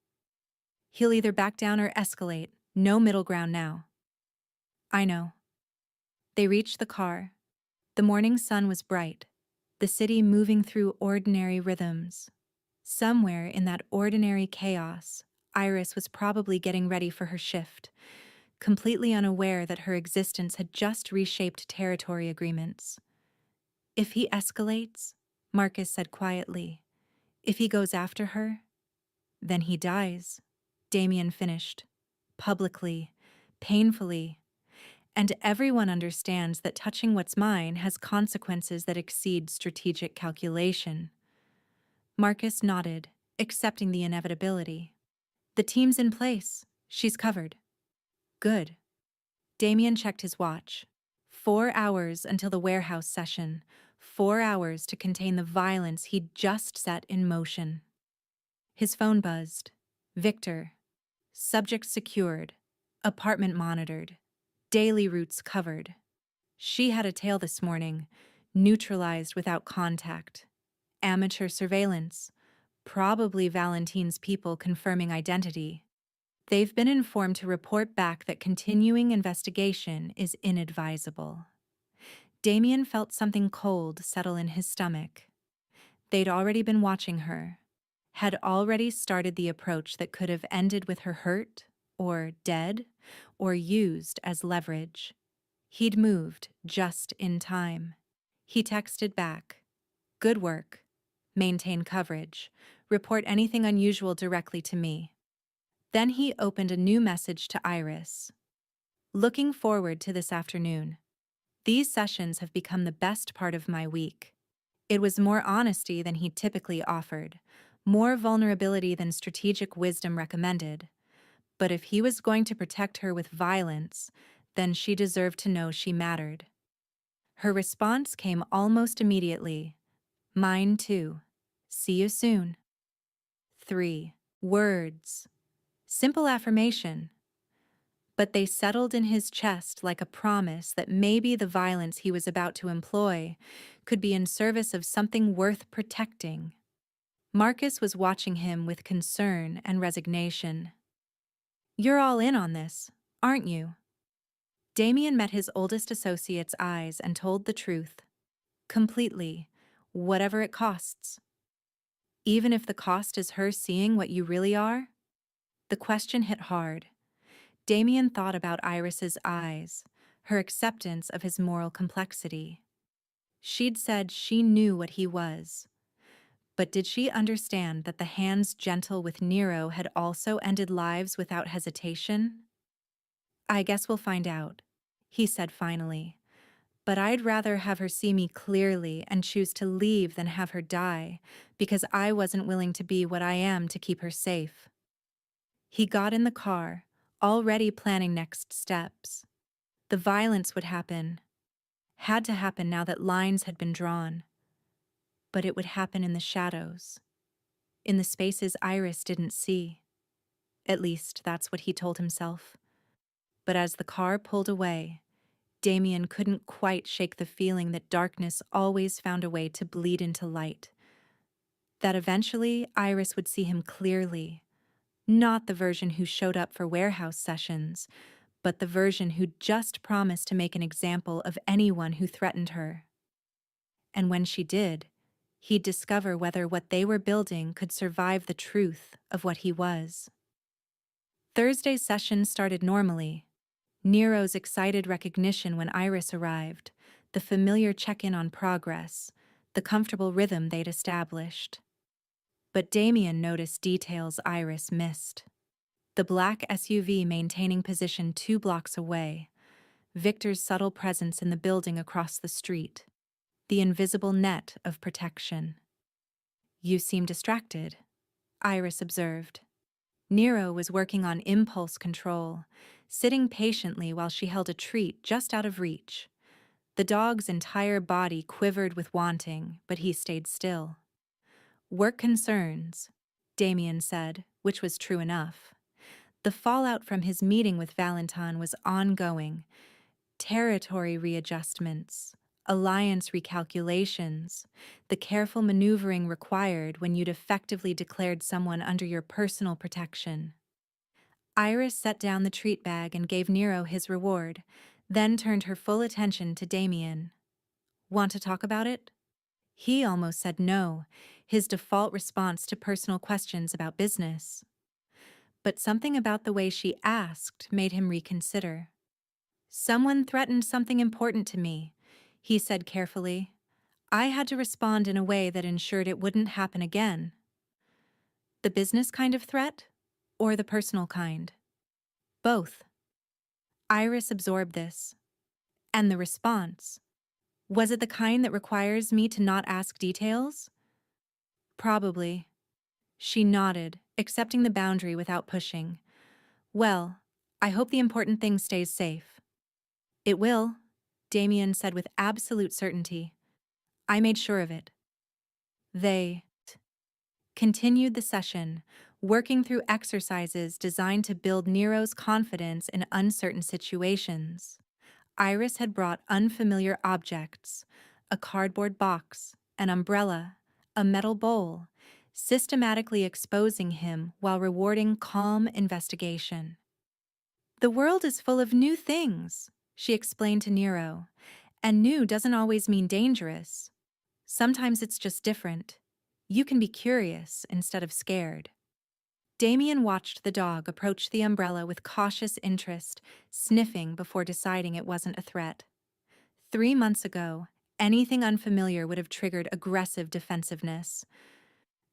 He'll either back down or escalate, no middle ground now. I know. They reached the car. The morning sun was bright, the city moving through ordinary rhythms. Somewhere in that ordinary chaos, Iris was probably getting ready for her shift, completely unaware that her existence had just reshaped territory agreements. If he escalates, Marcus said quietly, if he goes after her, then he dies, Damien finished, publicly, painfully. And everyone understands that touching what's mine has consequences that exceed strategic calculation. Marcus nodded, accepting the inevitability. The team's in place. She's covered. Good. Damien checked his watch. 4 hours until the warehouse session. 4 hours to contain the violence he'd just set in motion. His phone buzzed. Victor. Subject secured. Apartment monitored. Daily routes covered. She had a tail this morning, neutralized without contact. Amateur surveillance. Probably Valentine's people confirming identity. They've been informed to report back that continuing investigation is inadvisable. Damien felt something cold settle in his stomach. They'd already been watching her, had already started the approach that could have ended with her hurt, or dead, or used as leverage. He'd moved just in time. He texted back, "Good work. Maintain coverage. Report anything unusual directly to me." Then he opened a new message to Iris. "Looking forward to this afternoon. These sessions have become the best part of my week." It was more honesty than he typically offered, more vulnerability than strategic wisdom recommended. But if he was going to protect her with violence, then she deserved to know she mattered. Her response came almost immediately. Mine too. See you soon. 3 words. Simple affirmation. But they settled in his chest like a promise that maybe the violence he was about to employ could be in service of something worth protecting. Marcus was watching him with concern and resignation. "You're all in on this, aren't you?" Damien met his oldest associate's eyes and told the truth. Completely, whatever it costs. Even if the cost is her seeing what you really are? The question hit hard. Damien thought about Iris's eyes, her acceptance of his moral complexity. She'd said she knew what he was. But did she understand that the hands gentle with Nero had also ended lives without hesitation? I guess we'll find out, he said finally. But I'd rather have her see me clearly and choose to leave than have her die, because I wasn't willing to be what I am to keep her safe. He got in the car, already planning next steps. The violence would happen, had to happen now that lines had been drawn. But it would happen in the shadows, in the spaces Iris didn't see. At least, that's what he told himself. But as the car pulled away, Damien couldn't quite shake the feeling that darkness always found a way to bleed into light. That eventually Iris would see him clearly, not the version who showed up for warehouse sessions, but the version who just promised to make an example of anyone who threatened her. And when she did, he'd discover whether what they were building could survive the truth of what he was. Thursday's session started normally. Nero's excited recognition when Iris arrived, the familiar check-in on progress, the comfortable rhythm they'd established. But Damien noticed details Iris missed. The black SUV maintaining position 2 blocks away, Victor's subtle presence in the building across the street, the invisible net of protection. "You seem distracted," Iris observed. Nero was working on impulse control, sitting patiently while she held a treat just out of reach. The dog's entire body quivered with wanting, but he stayed still. "Work concerns," Damien said, which was true enough. The fallout from his meeting with Valentine was ongoing. Territory readjustments, alliance recalculations, the careful maneuvering required when you'd effectively declared someone under your personal protection. Iris set down the treat bag and gave Nero his reward, then turned her full attention to Damien. "Want to talk about it?" He almost said no, his default response to personal questions about business. But something about the way she asked made him reconsider. "Someone threatened something important to me," he said carefully. "I had to respond in a way that ensured it wouldn't happen again." "The business kind of threat? Or the personal kind?" "Both." Iris absorbed this. "And the response? Was it the kind that requires me to not ask details?" "Probably." She nodded, accepting the boundary without pushing. "Well, I hope the important thing stays safe." "It will," Damien said with absolute certainty. "I made sure of it." They continued the session, working through exercises designed to build Nero's confidence in uncertain situations. Iris had brought unfamiliar objects, a cardboard box, an umbrella, a metal bowl, systematically exposing him while rewarding calm investigation. "The world is full of new things," she explained to Nero, "and new doesn't always mean dangerous. Sometimes it's just different. You can be curious instead of scared." Damien watched the dog approach the umbrella with cautious interest, sniffing before deciding it wasn't a threat. 3 months ago, anything unfamiliar would have triggered aggressive defensiveness.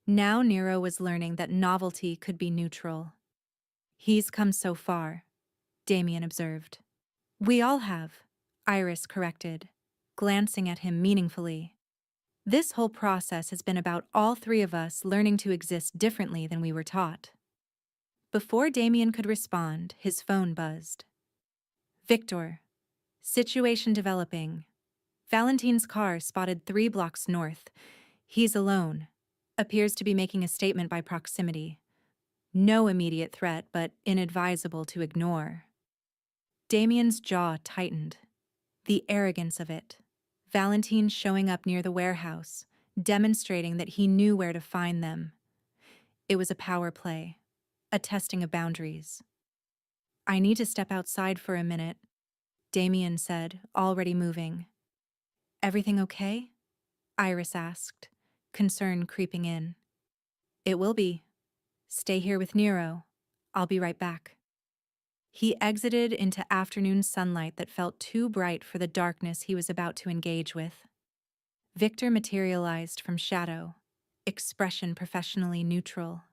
Now Nero was learning that novelty could be neutral. "He's come so far," Damien observed. "We all have," Iris corrected, glancing at him meaningfully. "This whole process has been about all 3 of us learning to exist differently than we were taught." Before Damien could respond, his phone buzzed. "Victor. Situation developing. Valentine's car spotted 3 blocks north. He's alone. Appears to be making a statement by proximity. No immediate threat, but inadvisable to ignore." Damien's jaw tightened. The arrogance of it. Valentine showing up near the warehouse, demonstrating that he knew where to find them. It was a power play, a testing of boundaries. "I need to step outside for a minute," Damien said, already moving. "Everything okay?" Iris asked, concern creeping in. "It will be. Stay here with Nero. I'll be right back." He exited into afternoon sunlight that felt too bright for the darkness he was about to engage with. Victor materialized from shadow, expression professionally neutral.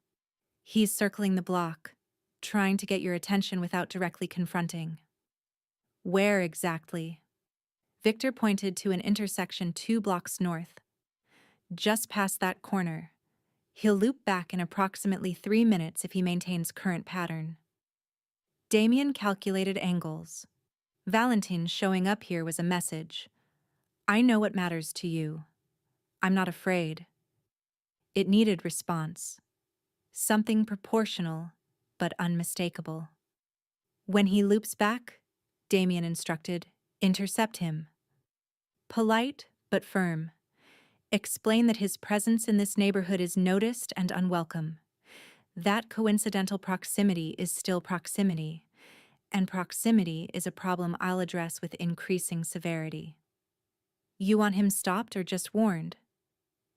He's circling the block, trying to get your attention without directly confronting. Where exactly? Victor pointed to an intersection 2 blocks north. Just past that corner. He'll loop back in approximately 3 minutes if he maintains current pattern. Damien calculated angles. Valentine showing up here was a message. I know what matters to you. I'm not afraid. It needed response. Something proportional, but unmistakable. When he loops back, Damien instructed, intercept him. Polite, but firm. Explain that his presence in this neighborhood is noticed and unwelcome. That coincidental proximity is still proximity, and proximity is a problem I'll address with increasing severity. You want him stopped or just warned?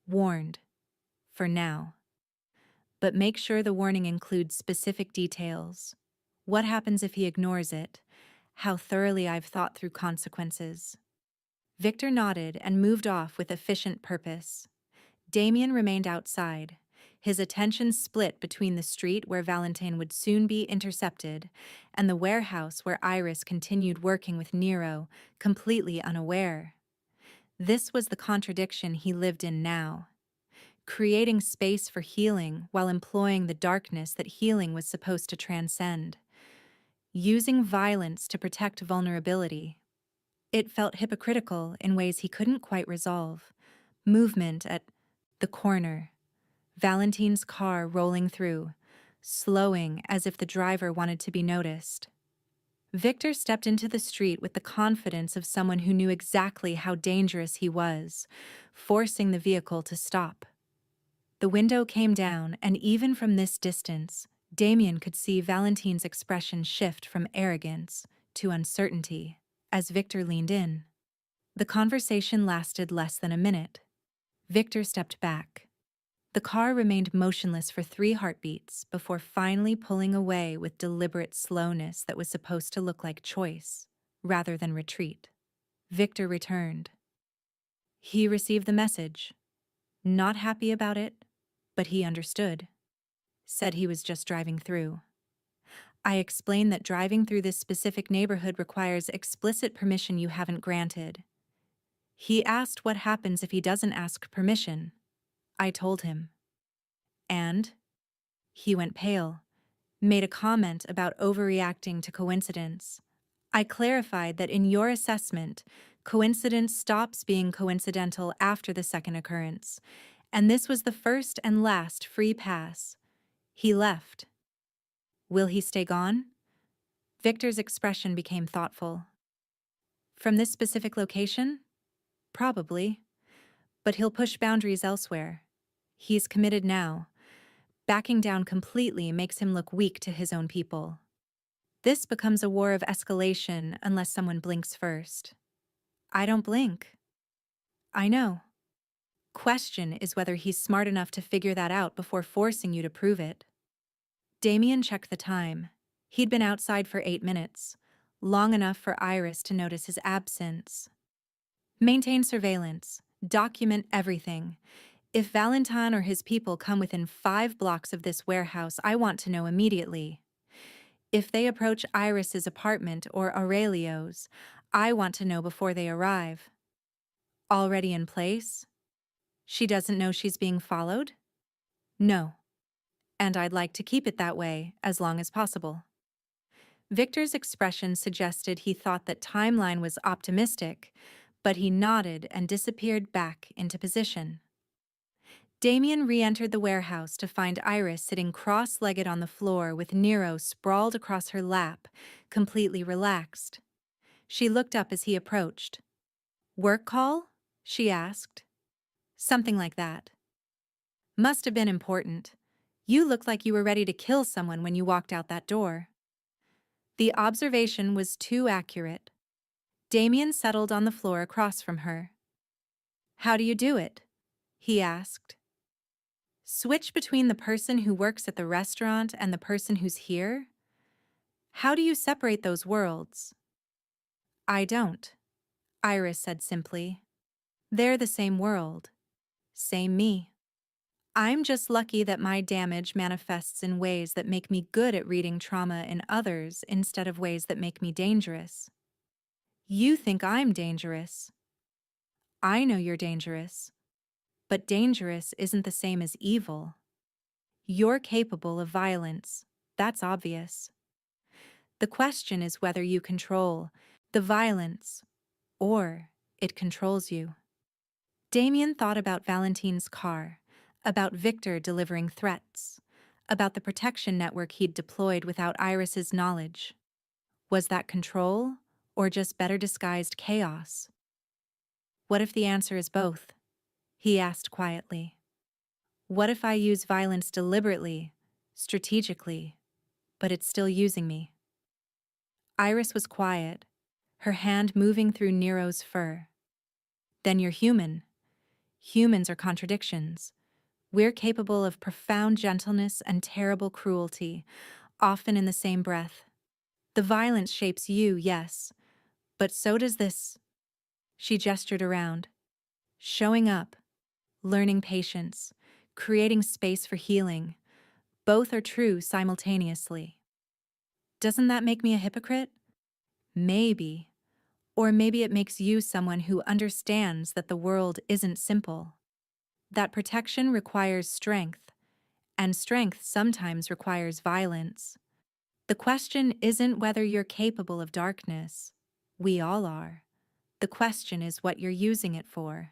Warned. For now. But make sure the warning includes specific details. What happens if he ignores it? How thoroughly I've thought through consequences. Victor nodded and moved off with efficient purpose. Damien remained outside, his attention split between the street where Valentine would soon be intercepted and the warehouse where Iris continued working with Nero, completely unaware. This was the contradiction he lived in now. Creating space for healing while employing the darkness that healing was supposed to transcend. Using violence to protect vulnerability. It felt hypocritical in ways he couldn't quite resolve. Movement at the corner. Valentine's car rolling through, slowing as if the driver wanted to be noticed. Victor stepped into the street with the confidence of someone who knew exactly how dangerous he was, forcing the vehicle to stop. The window came down, and even from this distance, Damien could see Valentine's expression shift from arrogance to uncertainty as Victor leaned in. The conversation lasted less than a minute. Victor stepped back. The car remained motionless for 3 heartbeats before finally pulling away with deliberate slowness that was supposed to look like choice, rather than retreat. Victor returned. He received the message. Not happy about it, but he understood. Said he was just driving through. I explained that driving through this specific neighborhood requires explicit permission you haven't granted. He asked what happens if he doesn't ask permission. I told him. And he went pale, made a comment about overreacting to coincidence. I clarified that in your assessment, coincidence stops being coincidental after the second occurrence, and this was the first and last free pass. He left. Will he stay gone? Victor's expression became thoughtful. From this specific location? Probably. But he'll push boundaries elsewhere. He's committed now. Backing down completely makes him look weak to his own people. This becomes a war of escalation unless someone blinks first. I don't blink. I know. Question is whether he's smart enough to figure that out before forcing you to prove it. Damien checked the time. He'd been outside for 8 minutes, long enough for Iris to notice his absence. Maintain surveillance. Document everything. If Valentine or his people come within 5 blocks of this warehouse, I want to know immediately. If they approach Iris's apartment or Aurelio's, I want to know before they arrive. Already in place? She doesn't know she's being followed? No. And I'd like to keep it that way as long as possible. Victor's expression suggested he thought that timeline was optimistic, but he nodded and disappeared back into position. Damien re-entered the warehouse to find Iris sitting cross-legged on the floor with Nero sprawled across her lap, completely relaxed. She looked up as he approached. "Work call?" she asked. "Something like that." "Must have been important. You looked like you were ready to kill someone when you walked out that door." The observation was too accurate. Damien settled on the floor across from her. "How do you do it?" he asked. "Switch between the person who works at the restaurant and the person who's here? How do you separate those worlds?" "I don't," Iris said simply. They're the same world, same me. I'm just lucky that my damage manifests in ways that make me good at reading trauma in others instead of ways that make me dangerous. You think I'm dangerous. I know you're dangerous. But dangerous isn't the same as evil. You're capable of violence. That's obvious. The question is whether you control the violence or it controls you. Damien thought about Valentine's car, about Victor delivering threats, about the protection network he'd deployed without Iris's knowledge. Was that control or just better disguised chaos? What if the answer is both? He asked quietly. What if I use violence deliberately, strategically, but it's still using me? Iris was quiet, her hand moving through Nero's fur. Then you're human. Humans are contradictions. We're capable of profound gentleness and terrible cruelty, often in the same breath. The violence shapes you, yes, but so does this. She gestured around. Showing up, learning patience, creating space for healing. Both are true simultaneously. Doesn't that make me a hypocrite? Maybe. Or maybe it makes you someone who understands that the world isn't simple. That protection requires strength, and strength sometimes requires violence. The question isn't whether you're capable of darkness. We all are. The question is what you're using it for.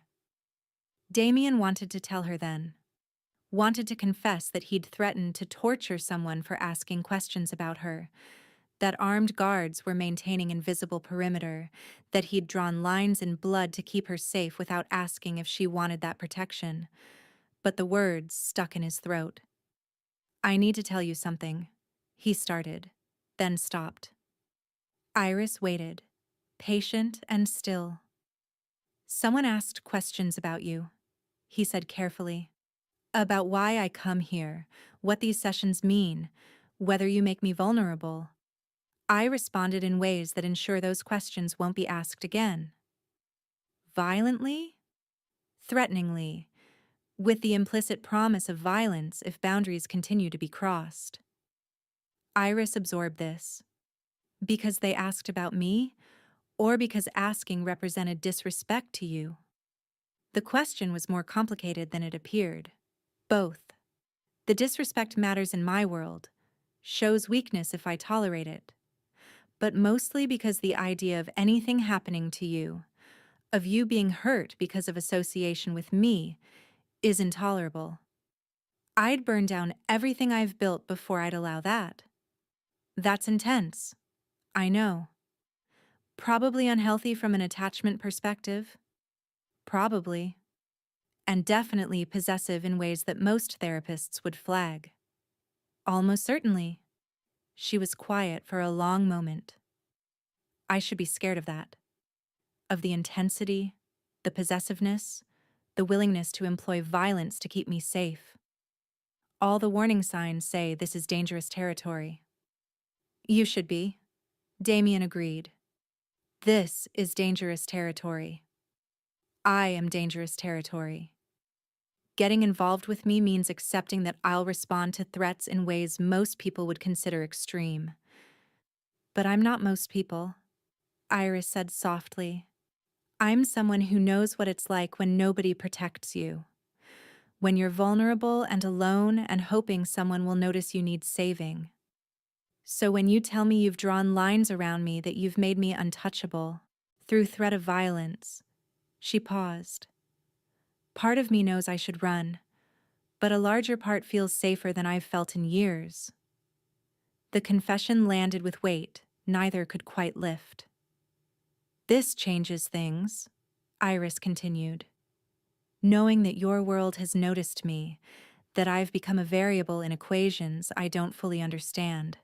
Damien wanted to tell her then. Wanted to confess that he'd threatened to torture someone for asking questions about her, that armed guards were maintaining invisible perimeter, that he'd drawn lines in blood to keep her safe without asking if she wanted that protection. But the words stuck in his throat. I need to tell you something, he started, then stopped. Iris waited, patient and still. Someone asked questions about you, he said carefully. About why I come here, what these sessions mean, whether you make me vulnerable. I responded in ways that ensure those questions won't be asked again. Violently? Threateningly, with the implicit promise of violence if boundaries continue to be crossed. Iris absorbed this. Because they asked about me, or because asking represented disrespect to you? The question was more complicated than it appeared. Both. The disrespect matters in my world, shows weakness if I tolerate it. But mostly because the idea of anything happening to you, of you being hurt because of association with me, is intolerable. I'd burn down everything I've built before I'd allow that. That's intense. I know. Probably unhealthy from an attachment perspective. Probably. And definitely possessive in ways that most therapists would flag. Almost certainly. She was quiet for a long moment. I should be scared of that. Of the intensity, the possessiveness, the willingness to employ violence to keep me safe. All the warning signs say this is dangerous territory. You should be. Damien agreed. This is dangerous territory. I am dangerous territory. Getting involved with me means accepting that I'll respond to threats in ways most people would consider extreme. But I'm not most people, Iris said softly. I'm someone who knows what it's like when nobody protects you. When you're vulnerable and alone and hoping someone will notice you need saving. So when you tell me you've drawn lines around me, that you've made me untouchable, through threat of violence, she paused. Part of me knows I should run, but a larger part feels safer than I've felt in years. The confession landed with weight neither could quite lift. This changes things, Iris continued. Knowing that your world has noticed me, that I've become a variable in equations I don't fully understand.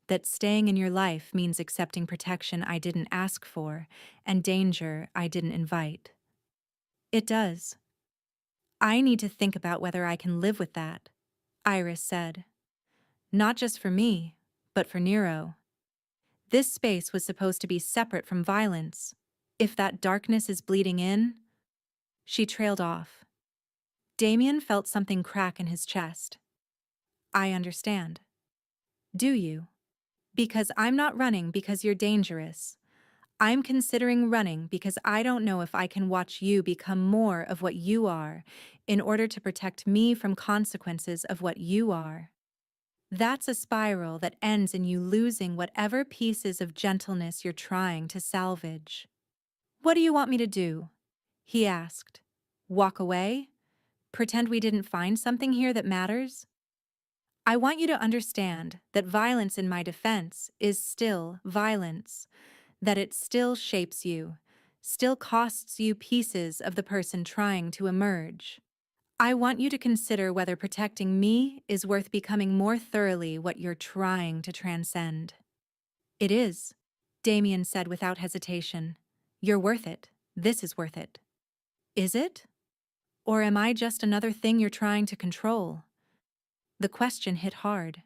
That staying in your life means accepting protection I didn't ask for and danger I didn't invite. It does. I need to think about whether I can live with that, Iris said. Not just for me, but for Nero. This space was supposed to be separate from violence. If that darkness is bleeding in, She trailed off. Damien felt something crack in his chest. I understand. Do you? Because I'm not running because you're dangerous. I'm considering running because I don't know if I can watch you become more of what you are in order to protect me from consequences of what you are. That's a spiral that ends in you losing whatever pieces of gentleness you're trying to salvage. What do you want me to do? He asked. Walk away? Pretend we didn't find something here that matters? I want you to understand that violence in my defense is still violence, that it still shapes you, still costs you pieces of the person trying to emerge. I want you to consider whether protecting me is worth becoming more thoroughly what you're trying to transcend. It is, Damien said without hesitation. You're worth it. This is worth it. Is it? Or am I just another thing you're trying to control? The question hit hard.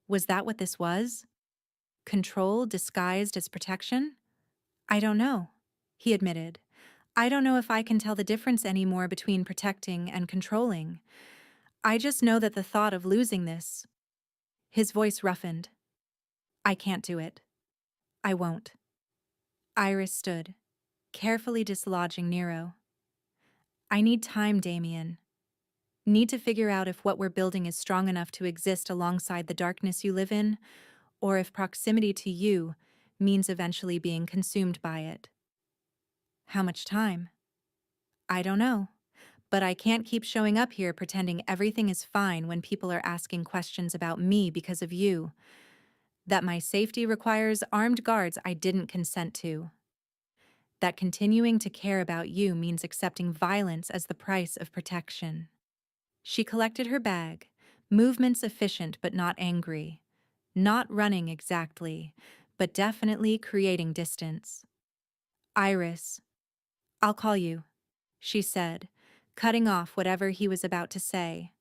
Was that what this was? Control disguised as protection? I don't know, he admitted. I don't know if I can tell the difference anymore between protecting and controlling. I just know that the thought of losing this. His voice roughened. I can't do it. I won't. Iris stood, carefully dislodging Nero. I need time, Damien. Need to figure out if what we're building is strong enough to exist alongside the darkness you live in, or if proximity to you means eventually being consumed by it. How much time? I don't know, but I can't keep showing up here pretending everything is fine when people are asking questions about me because of you. That my safety requires armed guards I didn't consent to. That continuing to care about you means accepting violence as the price of protection. She collected her bag, movements efficient but not angry. Not running exactly, but definitely creating distance. Iris, I'll call you, she said, cutting off whatever he was about to say.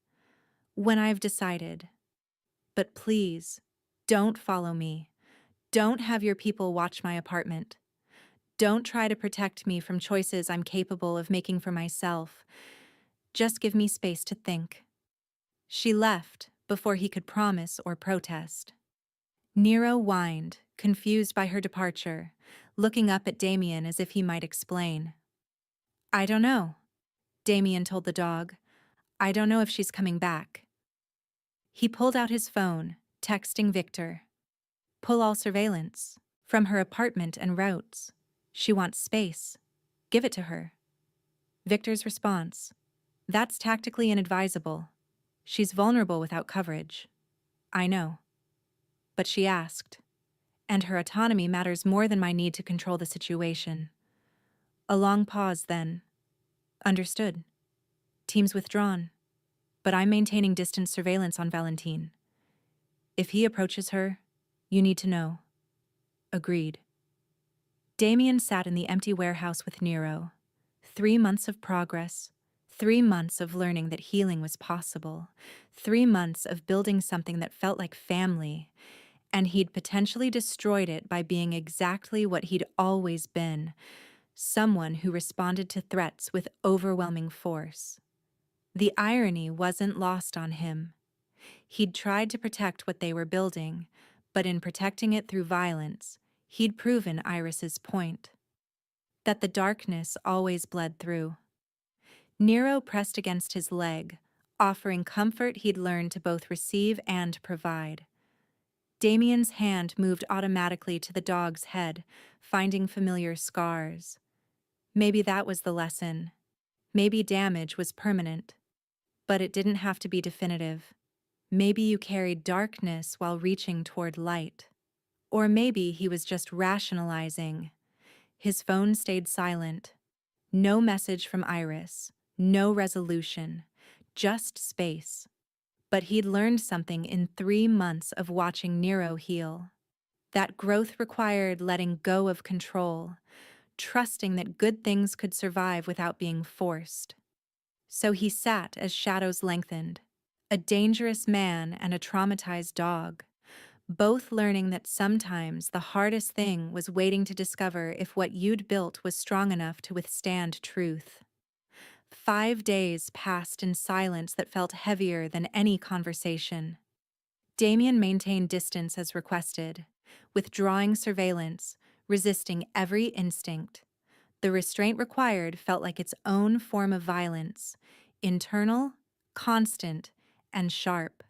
When I've decided. But please, don't follow me. Don't have your people watch my apartment. Don't try to protect me from choices I'm capable of making for myself. Just give me space to think. She left before he could promise or protest. Nero whined, confused by her departure, looking up at Damien as if he might explain. I don't know, Damien told the dog. I don't know if she's coming back. He pulled out his phone, texting Victor. Pull all surveillance. From her apartment and routes. She wants space. Give it to her. Victor's response. That's tactically inadvisable. She's vulnerable without coverage. I know. But she asked. And her autonomy matters more than my need to control the situation. A long pause then. Understood. Team's withdrawn. But I'm maintaining distant surveillance on Valentine. If he approaches her, you need to know. Agreed. Damien sat in the empty warehouse with Nero. 3 months of progress. 3 months of learning that healing was possible. 3 months of building something that felt like family. And he'd potentially destroyed it by being exactly what he'd always been. Someone who responded to threats with overwhelming force. The irony wasn't lost on him. He'd tried to protect what they were building, but in protecting it through violence, he'd proven Iris's point. That the darkness always bled through. Nero pressed against his leg, offering comfort he'd learned to both receive and provide. Damien's hand moved automatically to the dog's head, finding familiar scars. Maybe that was the lesson. Maybe damage was permanent. But it didn't have to be definitive. Maybe you carried darkness while reaching toward light. Or maybe he was just rationalizing. His phone stayed silent. No message from Iris. No resolution. Just space. But he'd learned something in 3 months of watching Nero heal. That growth required letting go of control, trusting that good things could survive without being forced. So he sat as shadows lengthened, a dangerous man and a traumatized dog, both learning that sometimes the hardest thing was waiting to discover if what you'd built was strong enough to withstand truth. 5 days passed in silence that felt heavier than any conversation. Damien maintained distance as requested, withdrawing surveillance, resisting every instinct. The restraint required felt like its own form of violence, internal, constant, and sharp.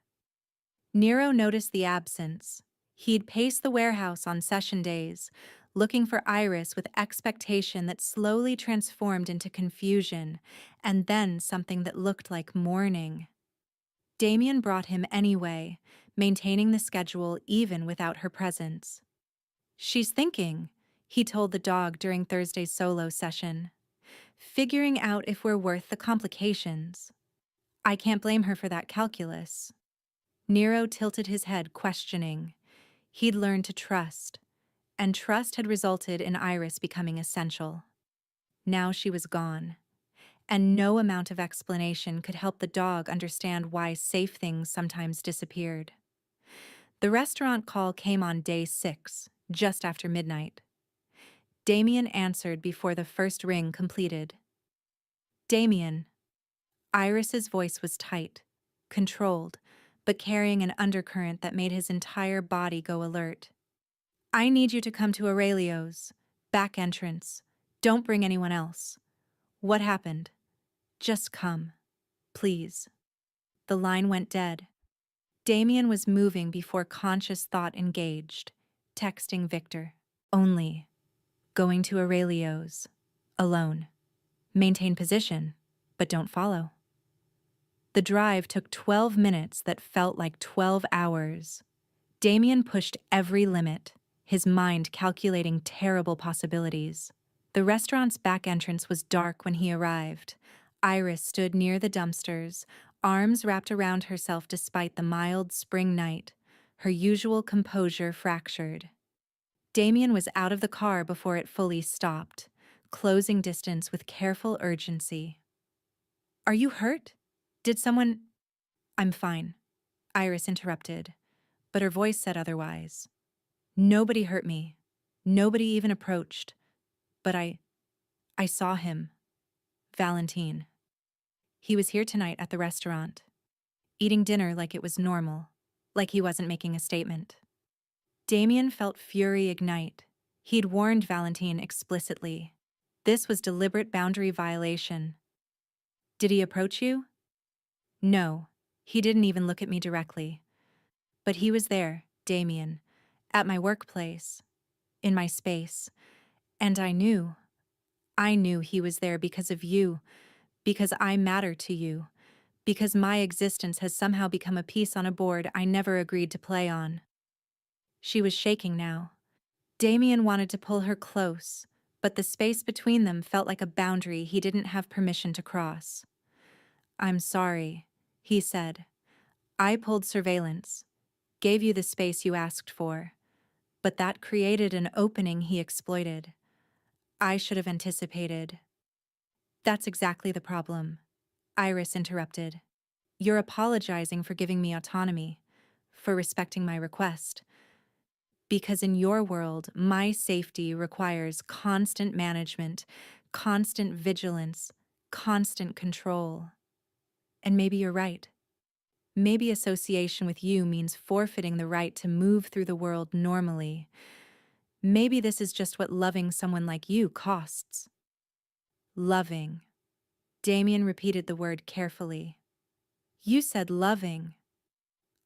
Nero noticed the absence. He'd pace the warehouse on session days, looking for Iris with expectation that slowly transformed into confusion, and then something that looked like mourning. Damien brought him anyway, maintaining the schedule even without her presence. "She's thinking," he told the dog during Thursday's solo session. "Figuring out if we're worth the complications. I can't blame her for that calculus." Nero tilted his head, questioning. He'd learned to trust, and trust had resulted in Iris becoming essential. Now she was gone, and no amount of explanation could help the dog understand why safe things sometimes disappeared. The restaurant call came on day 6, just after midnight. Damien answered before the first ring completed. "Damien." Iris's voice was tight, controlled, but carrying an undercurrent that made his entire body go alert. "I need you to come to Aurelio's. Back entrance. Don't bring anyone else. What happened? Just come. Please." The line went dead. Damien was moving before conscious thought engaged, texting Victor. "Only. Going to Aurelio's. Alone. Maintain position, but don't follow." The drive took 12 minutes that felt like 12 hours. Damien pushed every limit, his mind calculating terrible possibilities. The restaurant's back entrance was dark when he arrived. Iris stood near the dumpsters, arms wrapped around herself despite the mild spring night, her usual composure fractured. Damien was out of the car before it fully stopped, closing distance with careful urgency. "Are you hurt? Did someone—" "I'm fine," Iris interrupted, but her voice said otherwise. "Nobody hurt me. Nobody even approached. But I saw him. Valentine. He was here tonight at the restaurant, eating dinner like it was normal, like he wasn't making a statement." Damien felt fury ignite. He'd warned Valentine explicitly. This was deliberate boundary violation. "Did he approach you?" "No, he didn't even look at me directly. But he was there, Damien, at my workplace, in my space, and I knew he was there because of you, because I matter to you, because my existence has somehow become a piece on a board I never agreed to play on." She was shaking now. Damien wanted to pull her close, but the space between them felt like a boundary he didn't have permission to cross. "I'm sorry," he said. "I pulled surveillance, gave you the space you asked for, but that created an opening he exploited. I should have anticipated." "That's exactly the problem," Iris interrupted. "You're apologizing for giving me autonomy, for respecting my request. Because in your world, my safety requires constant management, constant vigilance, constant control. And maybe you're right. Maybe association with you means forfeiting the right to move through the world normally. Maybe this is just what loving someone like you costs." "Loving." Damien repeated the word carefully. "You said loving."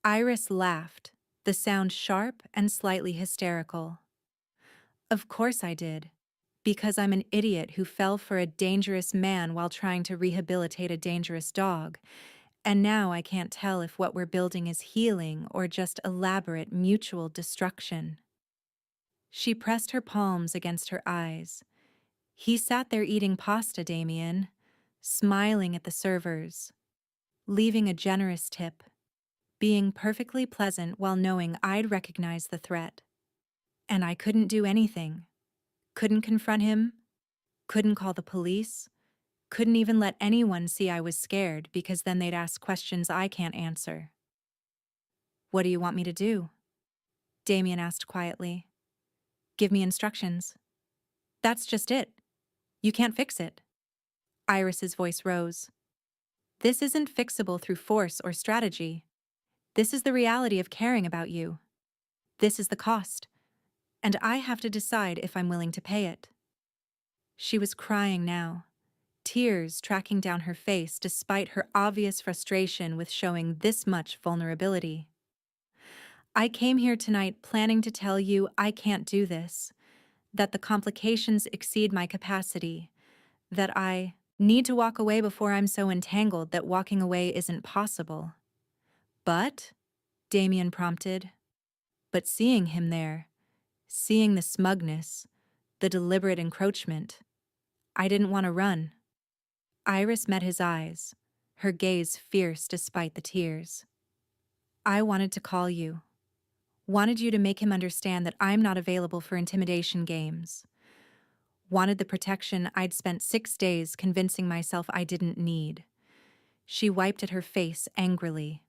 Iris laughed, the sound sharp and slightly hysterical. "Of course I did. Because I'm an idiot who fell for a dangerous man while trying to rehabilitate a dangerous dog, and now I can't tell if what we're building is healing or just elaborate mutual destruction." She pressed her palms against her eyes. "He sat there eating pasta, Damien, smiling at the servers, leaving a generous tip, being perfectly pleasant while knowing I'd recognize the threat. And I couldn't do anything. Couldn't confront him, couldn't call the police, couldn't even let anyone see I was scared because then they'd ask questions I can't answer." "What do you want me to do?" Damien asked quietly. "Give me instructions." "That's just it. You can't fix it." Iris's voice rose. This isn't fixable through force or strategy. This is the reality of caring about you. This is the cost, and I have to decide if I'm willing to pay it. She was crying now, tears tracking down her face despite her obvious frustration with showing this much vulnerability. I came here tonight planning to tell you I can't do this, that the complications exceed my capacity, that I need to walk away before I'm so entangled that walking away isn't possible. But, Damien prompted, but seeing him there, seeing the smugness, the deliberate encroachment, I didn't want to run. Iris met his eyes, her gaze fierce despite the tears. I wanted to call you. Wanted you to make him understand that I'm not available for intimidation games. Wanted the protection I'd spent 6 days convincing myself I didn't need. She wiped at her face angrily.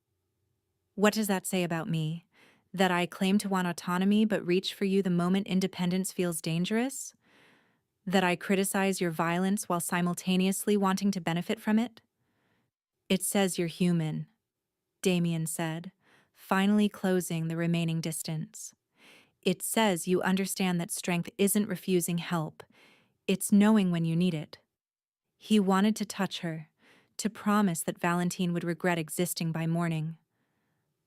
What does that say about me? That I claim to want autonomy but reach for you the moment independence feels dangerous? That I criticize your violence while simultaneously wanting to benefit from it? It says you're human, Damien said, finally closing the remaining distance. It says you understand that strength isn't refusing help, it's knowing when you need it. He wanted to touch her, to promise that Valentine would regret existing by morning.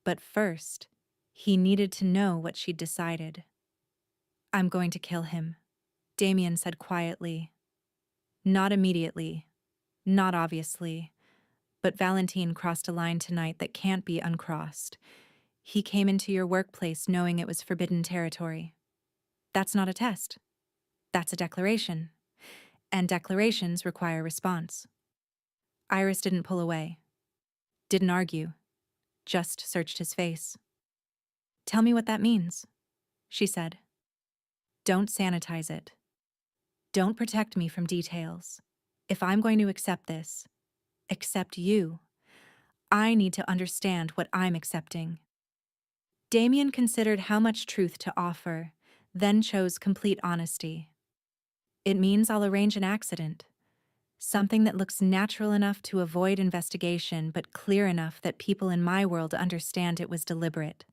But first, he needed to know what she'd decided. I'm going to kill him, Damien said quietly. Not immediately, not obviously, but Valentine crossed a line tonight that can't be uncrossed. He came into your workplace knowing it was forbidden territory. That's not a test. That's a declaration. And declarations require response. Iris didn't pull away, didn't argue, just searched his face. Tell me what that means, she said. Don't sanitize it. Don't protect me from details. If I'm going to accept this, accept you, I need to understand what I'm accepting. Damien considered how much truth to offer, then chose complete honesty. It means I'll arrange an accident. Something that looks natural enough to avoid investigation but clear enough that people in my world understand it was deliberate.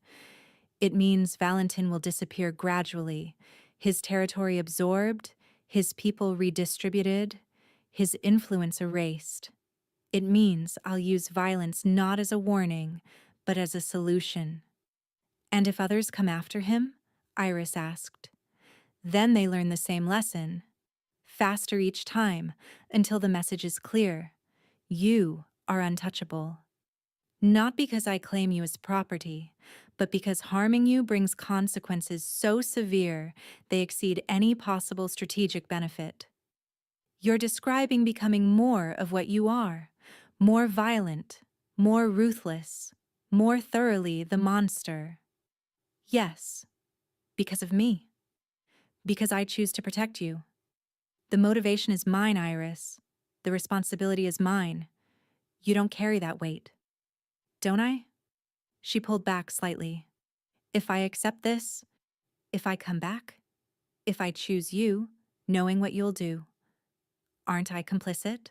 It means Valentin will disappear gradually, his territory absorbed, his people redistributed, his influence erased. It means I'll use violence not as a warning, but as a solution. And if others come after him? Iris asked. Then they learn the same lesson. Faster each time, until the message is clear. You are untouchable. Not because I claim you as property, but because harming you brings consequences so severe they exceed any possible strategic benefit. You're describing becoming more of what you are, more violent, more ruthless, more thoroughly the monster. Yes, because of me. Because I choose to protect you. The motivation is mine, Iris. The responsibility is mine. You don't carry that weight. Don't I? She pulled back slightly. If I accept this, if I come back, if I choose you, knowing what you'll do, aren't I complicit?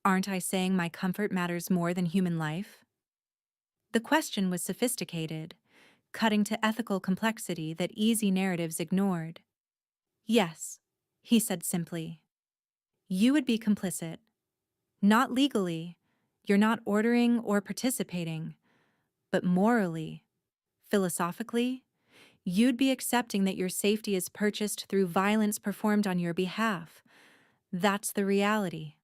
Aren't I saying my comfort matters more than human life? The question was sophisticated, cutting to ethical complexity that easy narratives ignored. Yes, he said simply. You would be complicit. Not legally, you're not ordering or participating, but morally, philosophically, you'd be accepting that your safety is purchased through violence performed on your behalf. That's the reality.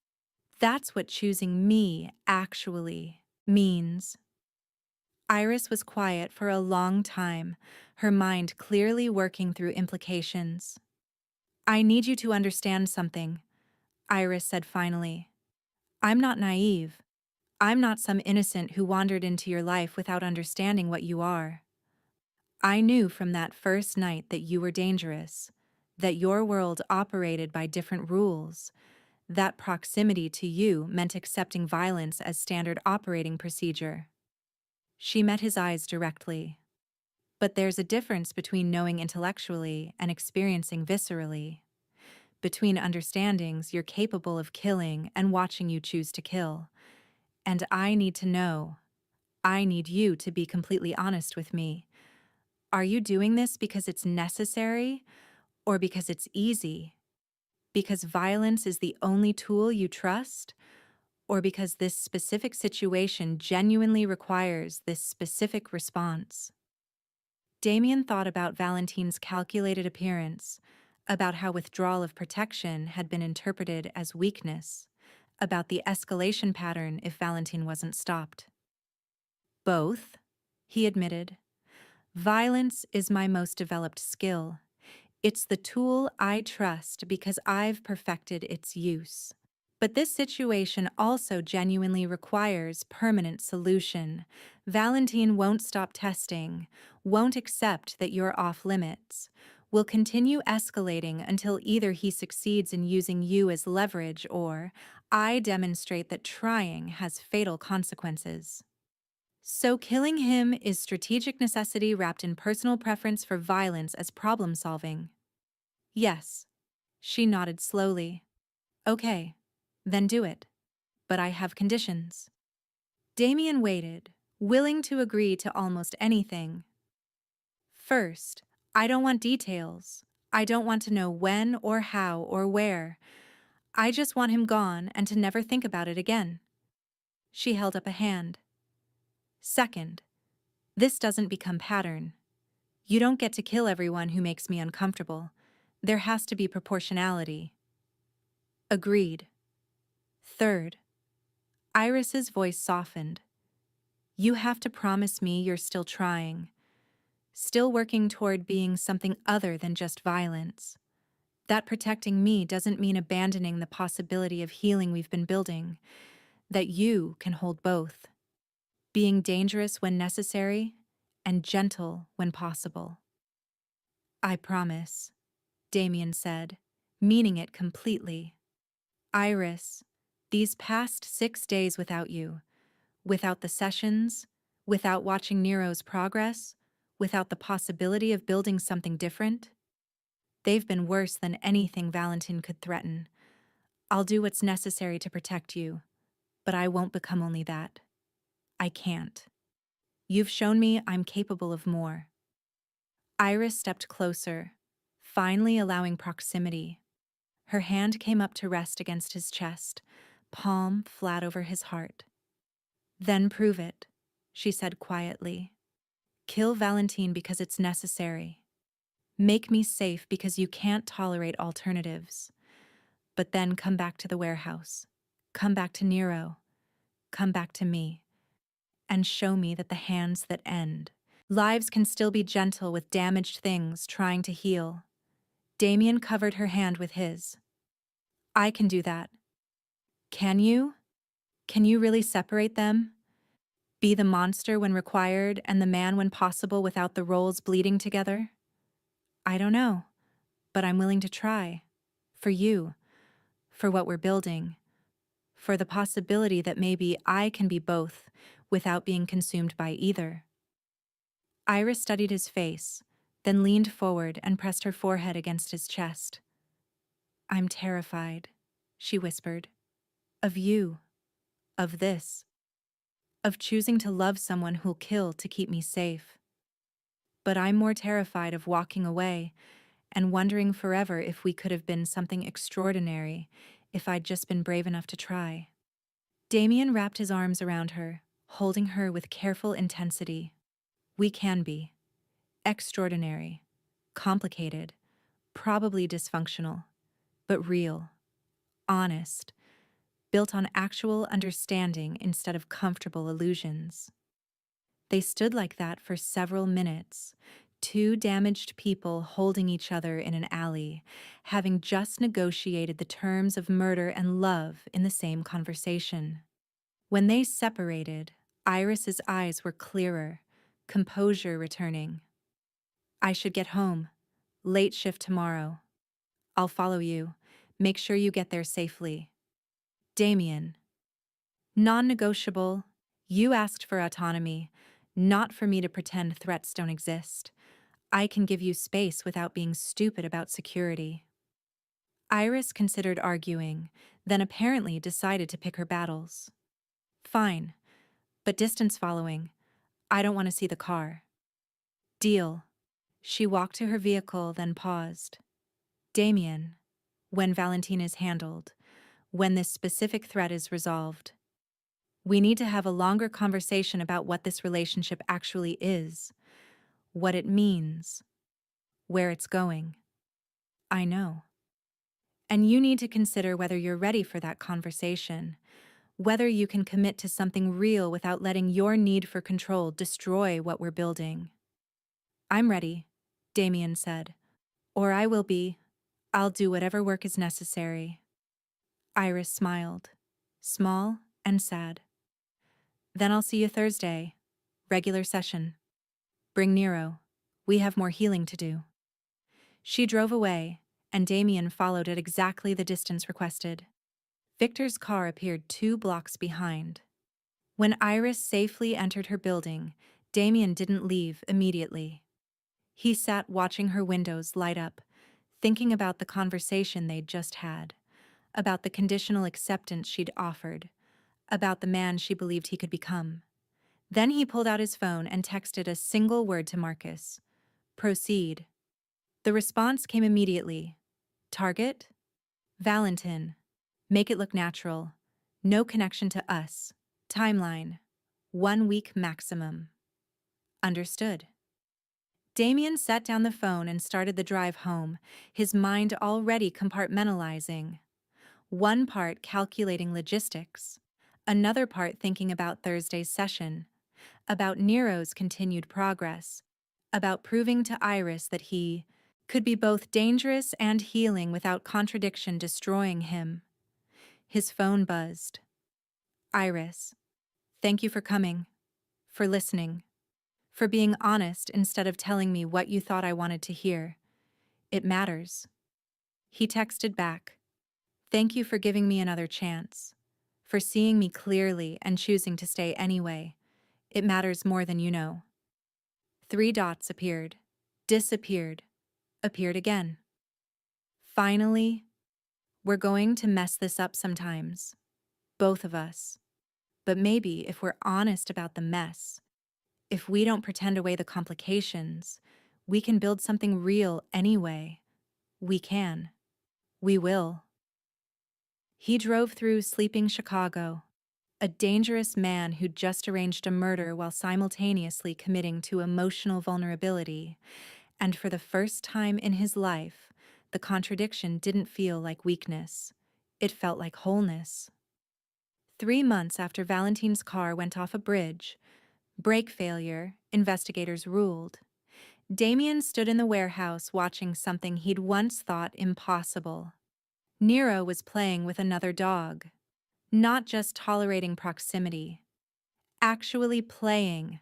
That's what choosing me actually means. Iris was quiet for a long time, her mind clearly working through implications. I need you to understand something, Iris said finally. I'm not naive. I'm not some innocent who wandered into your life without understanding what you are. I knew from that first night that you were dangerous, that your world operated by different rules, that proximity to you meant accepting violence as standard operating procedure. She met his eyes directly. But there's a difference between knowing intellectually and experiencing viscerally. Between understandings, you're capable of killing and watching you choose to kill. And I need to know. I need you to be completely honest with me. Are you doing this because it's necessary or because it's easy? Because violence is the only tool you trust? Or because this specific situation genuinely requires this specific response? Damien thought about Valentine's calculated appearance, about how withdrawal of protection had been interpreted as weakness, about the escalation pattern if Valentine wasn't stopped. Both, he admitted. Violence is my most developed skill. It's the tool I trust because I've perfected its use. But this situation also genuinely requires permanent solution. Valentine won't stop testing, won't accept that you're off limits, will continue escalating until either he succeeds in using you as leverage or I demonstrate that trying has fatal consequences. So killing him is strategic necessity wrapped in personal preference for violence as problem solving. Yes. She nodded slowly. Okay, then do it. But I have conditions. Damien waited, willing to agree to almost anything. First, I don't want details. I don't want to know when or how or where. I just want him gone and to never think about it again. She held up a hand. Second, this doesn't become pattern. You don't get to kill everyone who makes me uncomfortable. There has to be proportionality. Agreed. Third, Iris's voice softened. You have to promise me you're still trying, still working toward being something other than just violence. That protecting me doesn't mean abandoning the possibility of healing we've been building, that you can hold both, being dangerous when necessary and gentle when possible. I promise, Damien said, meaning it completely. Iris, these past 6 days without you, without the sessions, without watching Nero's progress, without the possibility of building something different, they've been worse than anything Valentine could threaten. I'll do what's necessary to protect you, but I won't become only that. I can't. You've shown me I'm capable of more. Iris stepped closer, finally allowing proximity. Her hand came up to rest against his chest, palm flat over his heart. Then prove it, she said quietly. Kill Valentine because it's necessary. Make me safe because you can't tolerate alternatives. But then come back to the warehouse. Come back to Nero. Come back to me. And show me that the hands that end. Lives can still be gentle with damaged things trying to heal. Damien covered her hand with his. I can do that. Can you? Can you really separate them? Be the monster when required and the man when possible without the roles bleeding together? I don't know, but I'm willing to try. For you, for what we're building, for the possibility that maybe I can be both without being consumed by either. Iris studied his face, then leaned forward and pressed her forehead against his chest. I'm terrified, she whispered. Of you. Of this. Of choosing to love someone who'll kill to keep me safe. But I'm more terrified of walking away and wondering forever if we could have been something extraordinary if I'd just been brave enough to try. Damien wrapped his arms around her, holding her with careful intensity. We can be. Extraordinary. Complicated. Probably dysfunctional. But real. Honest. Built on actual understanding instead of comfortable illusions. They stood like that for several minutes, two damaged people holding each other in an alley, having just negotiated the terms of murder and love in the same conversation. When they separated, Iris's eyes were clearer, composure returning. I should get home. Late shift tomorrow. I'll follow you. Make sure you get there safely. Damien. Non-negotiable. You asked for autonomy, not for me to pretend threats don't exist. I can give you space without being stupid about security. Iris considered arguing, then apparently decided to pick her battles. Fine, but distance following. I don't want to see the car. Deal. She walked to her vehicle, then paused. Damien, when Valentine is handled, when this specific threat is resolved, we need to have a longer conversation about what this relationship actually is, what it means, where it's going. I know. And you need to consider whether you're ready for that conversation, whether you can commit to something real without letting your need for control destroy what we're building. I'm ready, Damien said. Or I will be. I'll do whatever work is necessary. Iris smiled, small and sad. Then I'll see you Thursday. Regular session. Bring Nero. We have more healing to do. She drove away, and Damien followed at exactly the distance requested. Victor's car appeared 2 blocks behind. When Iris safely entered her building, Damien didn't leave immediately. He sat watching her windows light up, thinking about the conversation they'd just had, about the conditional acceptance she'd offered, about the man she believed he could become. Then he pulled out his phone and texted a single word to Marcus. Proceed. The response came immediately. Target? Valentin. Make it look natural. No connection to us. Timeline. 1 week maximum. Understood. Damien set down the phone and started the drive home, his mind already compartmentalizing. One part calculating logistics, another part thinking about Thursday's session, about Nero's continued progress, about proving to Iris that he could be both dangerous and healing without contradiction destroying him. His phone buzzed. Iris, thank you for coming, for listening, for being honest instead of telling me what you thought I wanted to hear. It matters. He texted back. Thank you for giving me another chance, for seeing me clearly and choosing to stay anyway. It matters more than you know. 3 dots appeared, disappeared, appeared again. Finally, we're going to mess this up sometimes. Both of us. But maybe if we're honest about the mess, if we don't pretend away the complications, we can build something real anyway. We can. We will. He drove through sleeping Chicago, a dangerous man who'd just arranged a murder while simultaneously committing to emotional vulnerability, and for the first time in his life, the contradiction didn't feel like weakness. It felt like wholeness. 3 months after Valentine's car went off a bridge, brake failure, investigators ruled, Damien stood in the warehouse watching something he'd once thought impossible. Nero was playing with another dog, not just tolerating proximity, actually playing,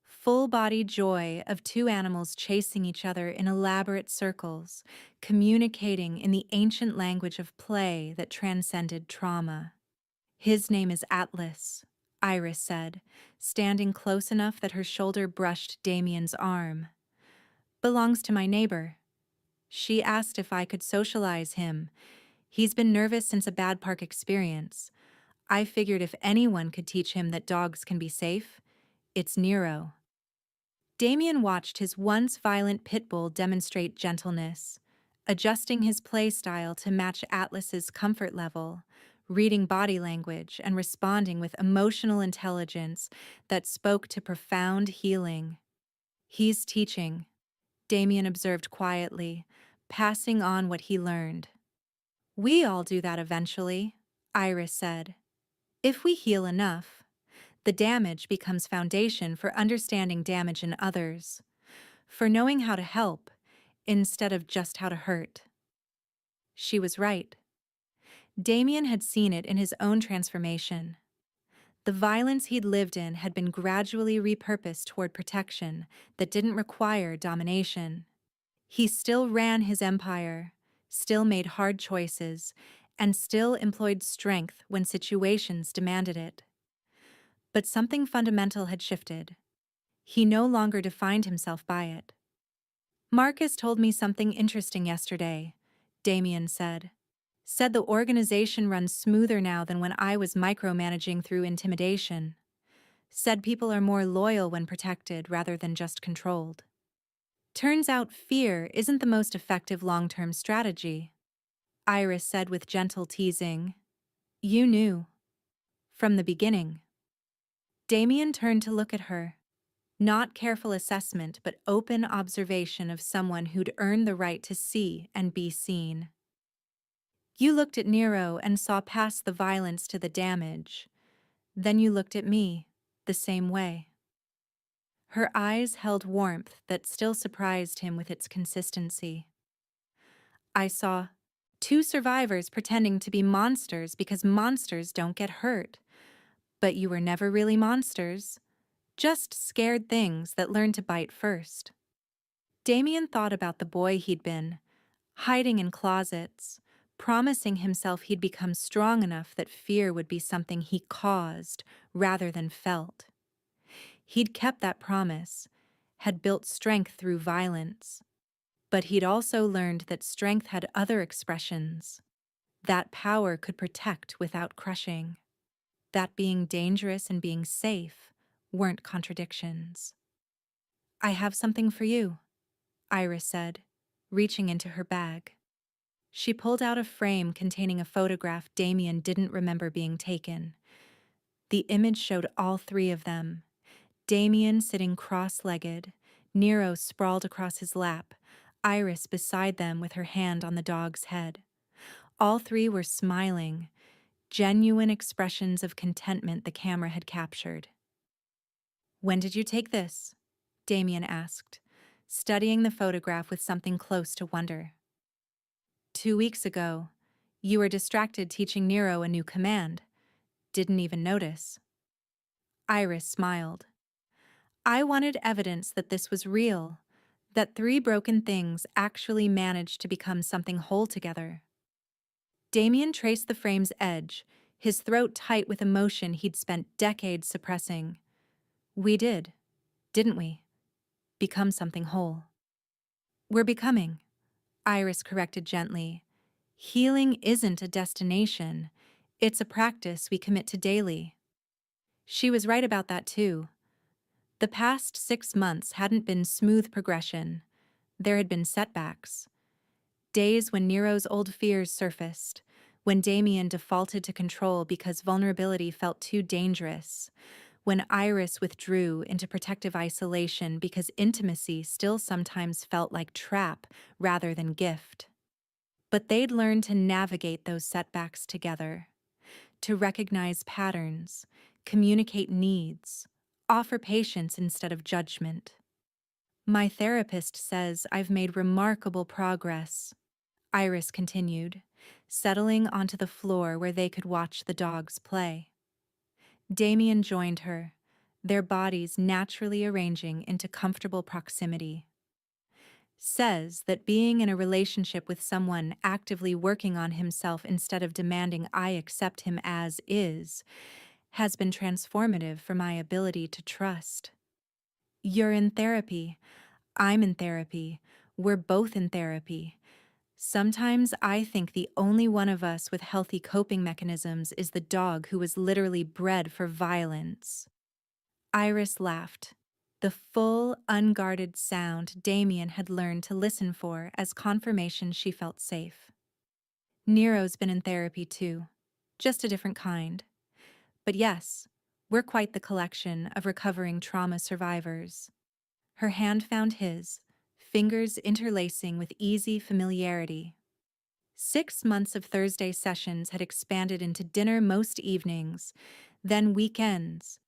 full-body joy of 2 animals chasing each other in elaborate circles, communicating in the ancient language of play that transcended trauma. His name is Atlas, Iris said, standing close enough that her shoulder brushed Damien's arm. Belongs to my neighbor. She asked if I could socialize him. He's been nervous since a bad park experience. I figured if anyone could teach him that dogs can be safe, it's Nero. Damien watched his once violent Pitbull demonstrate gentleness, adjusting his play style to match Atlas's comfort level, reading body language and responding with emotional intelligence that spoke to profound healing. He's teaching, Damien observed quietly, passing on what he learned. We all do that eventually, Iris said. If we heal enough, the damage becomes foundation for understanding damage in others, for knowing how to help instead of just how to hurt. She was right. Damien had seen it in his own transformation. The violence he'd lived in had been gradually repurposed toward protection that didn't require domination. He still ran his empire, still made hard choices, and still employed strength when situations demanded it. But something fundamental had shifted. He no longer defined himself by it. Marcus told me something interesting yesterday, Damien said. Said the organization runs smoother now than when I was micromanaging through intimidation. Said people are more loyal when protected rather than just controlled. Turns out fear isn't the most effective long-term strategy. Iris said with gentle teasing. You knew. From the beginning. Damien turned to look at her. Not careful assessment, but open observation of someone who'd earned the right to see and be seen. You looked at Nero and saw past the violence to the damage. Then you looked at me, the same way. Her eyes held warmth that still surprised him with its consistency. I saw 2 survivors pretending to be monsters because monsters don't get hurt. But you were never really monsters, just scared things that learned to bite first. Damien thought about the boy he'd been, hiding in closets, promising himself he'd become strong enough that fear would be something he caused rather than felt. He'd kept that promise, had built strength through violence. But he'd also learned that strength had other expressions, that power could protect without crushing, that being dangerous and being safe weren't contradictions. I have something for you, Iris said, reaching into her bag. She pulled out a frame containing a photograph Damien didn't remember being taken. The image showed all 3 of them, Damien sitting cross-legged, Nero sprawled across his lap, Iris beside them with her hand on the dog's head. All 3 were smiling, genuine expressions of contentment the camera had captured. When did you take this? Damien asked, studying the photograph with something close to wonder. 2 weeks ago. You were distracted teaching Nero a new command. Didn't even notice. Iris smiled. I wanted evidence that this was real, that 3 broken things actually managed to become something whole together. Damien traced the frame's edge, his throat tight with emotion he'd spent decades suppressing. We did, didn't we? Become something whole. We're becoming, Iris corrected gently. Healing isn't a destination, it's a practice we commit to daily. She was right about that too. The past 6 months hadn't been smooth progression. There had been setbacks. Days when Nero's old fears surfaced, when Damien defaulted to control because vulnerability felt too dangerous, when Iris withdrew into protective isolation because intimacy still sometimes felt like trap rather than gift. But they'd learned to navigate those setbacks together, to recognize patterns, communicate needs, offer patience instead of judgment. My therapist says I've made remarkable progress, Iris continued, settling onto the floor where they could watch the dogs play. Damien joined her, their bodies naturally arranging into comfortable proximity. Says that being in a relationship with someone actively working on himself instead of demanding I accept him as is has been transformative for my ability to trust. You're in therapy. I'm in therapy. We're both in therapy. Sometimes I think the only one of us with healthy coping mechanisms is the dog who was literally bred for violence. Iris laughed, the full, unguarded sound Damien had learned to listen for as confirmation she felt safe. Nero's been in therapy too, just a different kind. But yes, we're quite the collection of recovering trauma survivors. Her hand found his, fingers interlacing with easy familiarity. 6 months of Thursday sessions had expanded into dinner most evenings, then weekends,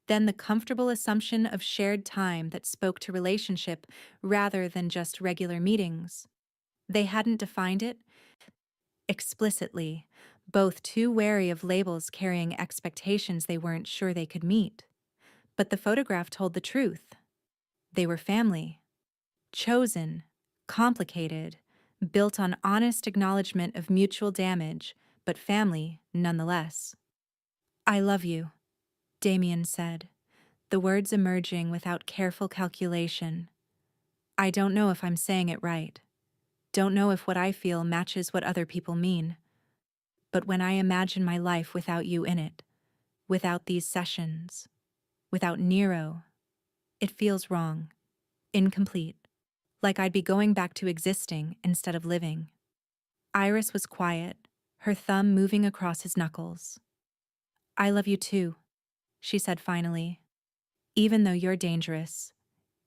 then the comfortable assumption of shared time that spoke to relationship rather than just regular meetings. They hadn't defined it explicitly, both too wary of labels carrying expectations they weren't sure they could meet. But the photograph told the truth. They were family. Chosen, complicated, built on honest acknowledgement of mutual damage, but family nonetheless. I love you, Damien said, the words emerging without careful calculation. I don't know if I'm saying it right. Don't know if what I feel matches what other people mean. But when I imagine my life without you in it, without these sessions, without Nero, it feels wrong, incomplete, like I'd be going back to existing instead of living. Iris was quiet, her thumb moving across his knuckles. I love you too, she said finally. Even though you're dangerous,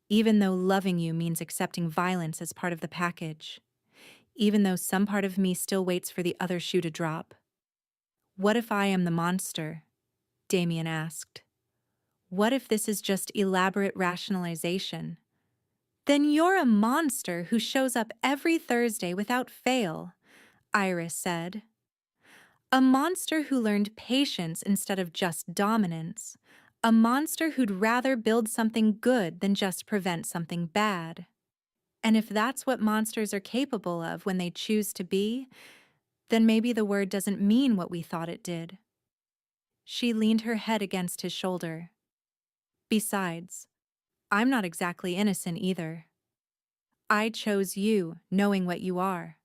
even though loving you means accepting violence as part of the package, even though some part of me still waits for the other shoe to drop. What if I am the monster? Damien asked. What if this is just elaborate rationalization? Then you're a monster who shows up every Thursday without fail, Iris said. A monster who learned patience instead of just dominance. A monster who'd rather build something good than just prevent something bad. And if that's what monsters are capable of when they choose to be, then maybe the word doesn't mean what we thought it did. She leaned her head against his shoulder. Besides, I'm not exactly innocent either. I chose you knowing what you are,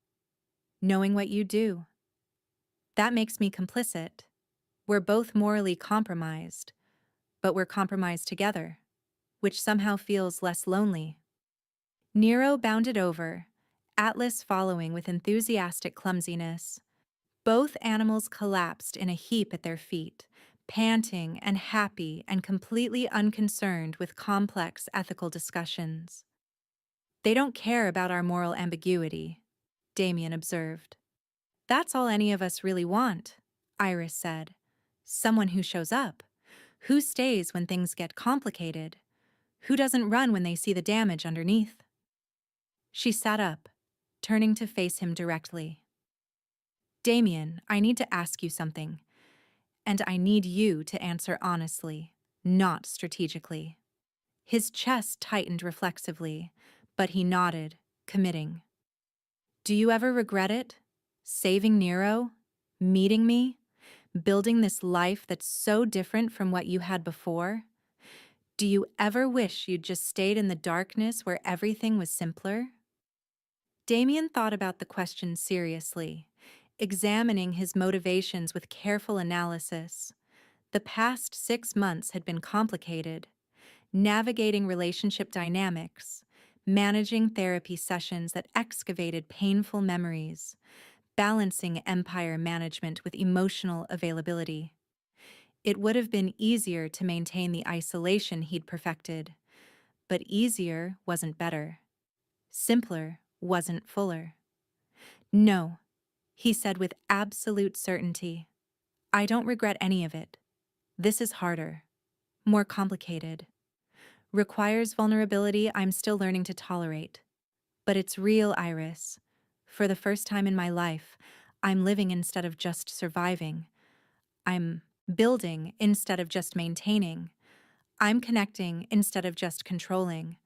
knowing what you do. That makes me complicit. We're both morally compromised, but we're compromised together, which somehow feels less lonely. Nero bounded over, Atlas following with enthusiastic clumsiness. Both animals collapsed in a heap at their feet, panting and happy and completely unconcerned with complex ethical discussions. They don't care about our moral ambiguity, Damien observed. That's all any of us really want, Iris said. Someone who shows up. Who stays when things get complicated? Who doesn't run when they see the damage underneath? She sat up, turning to face him directly. Damien, I need to ask you something, and I need you to answer honestly, not strategically. His chest tightened reflexively, but he nodded, committing. Do you ever regret it? Saving Nero? Meeting me? Building this life that's so different from what you had before? Do you ever wish you'd just stayed in the darkness where everything was simpler? Damien thought about the question seriously, examining his motivations with careful analysis. The past 6 months had been complicated. Navigating relationship dynamics, managing therapy sessions that excavated painful memories, balancing empire management with emotional availability. It would have been easier to maintain the isolation he'd perfected, but easier wasn't better. Simpler wasn't fuller. No, he said with absolute certainty. I don't regret any of it. This is harder, more complicated. Requires vulnerability I'm still learning to tolerate. But it's real, Iris. For the first time in my life, I'm living instead of just surviving. I'm building instead of just maintaining. I'm connecting instead of just controlling.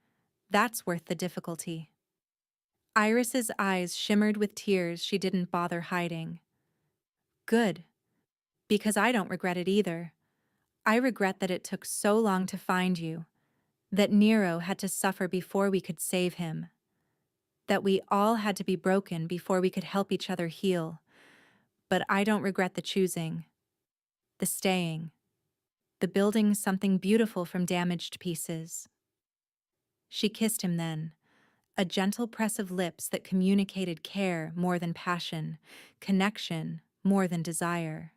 That's worth the difficulty. Iris's eyes shimmered with tears she didn't bother hiding. Good, because I don't regret it either. I regret that it took so long to find you, that Nero had to suffer before we could save him, that we all had to be broken before we could help each other heal. But I don't regret the choosing, the staying, the building something beautiful from damaged pieces. She kissed him then, a gentle press of lips that communicated care more than passion, connection more than desire.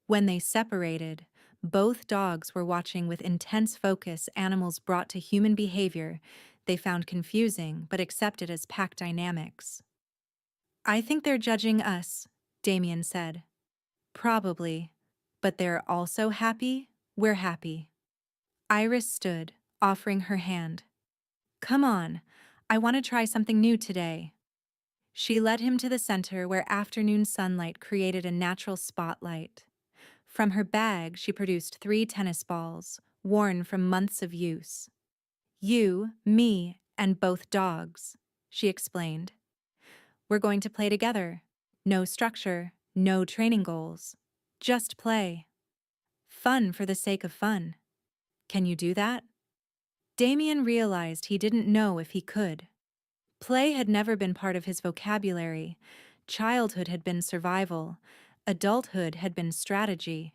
When they separated, both dogs were watching with intense focus animals brought to human behavior they found confusing but accepted as pack dynamics. I think they're judging us, Damien said. Probably, but they're also happy we're happy. Iris stood, offering her hand. Come on, I want to try something new today. She led him to the center where afternoon sunlight created a natural spotlight. From her bag, she produced 3 tennis balls, worn from months of use. You, me, and both dogs, she explained. We're going to play together. No structure, no training goals. Just play. Fun for the sake of fun. Can you do that? Damien realized he didn't know if he could. Play had never been part of his vocabulary. Childhood had been survival. Adulthood had been strategy.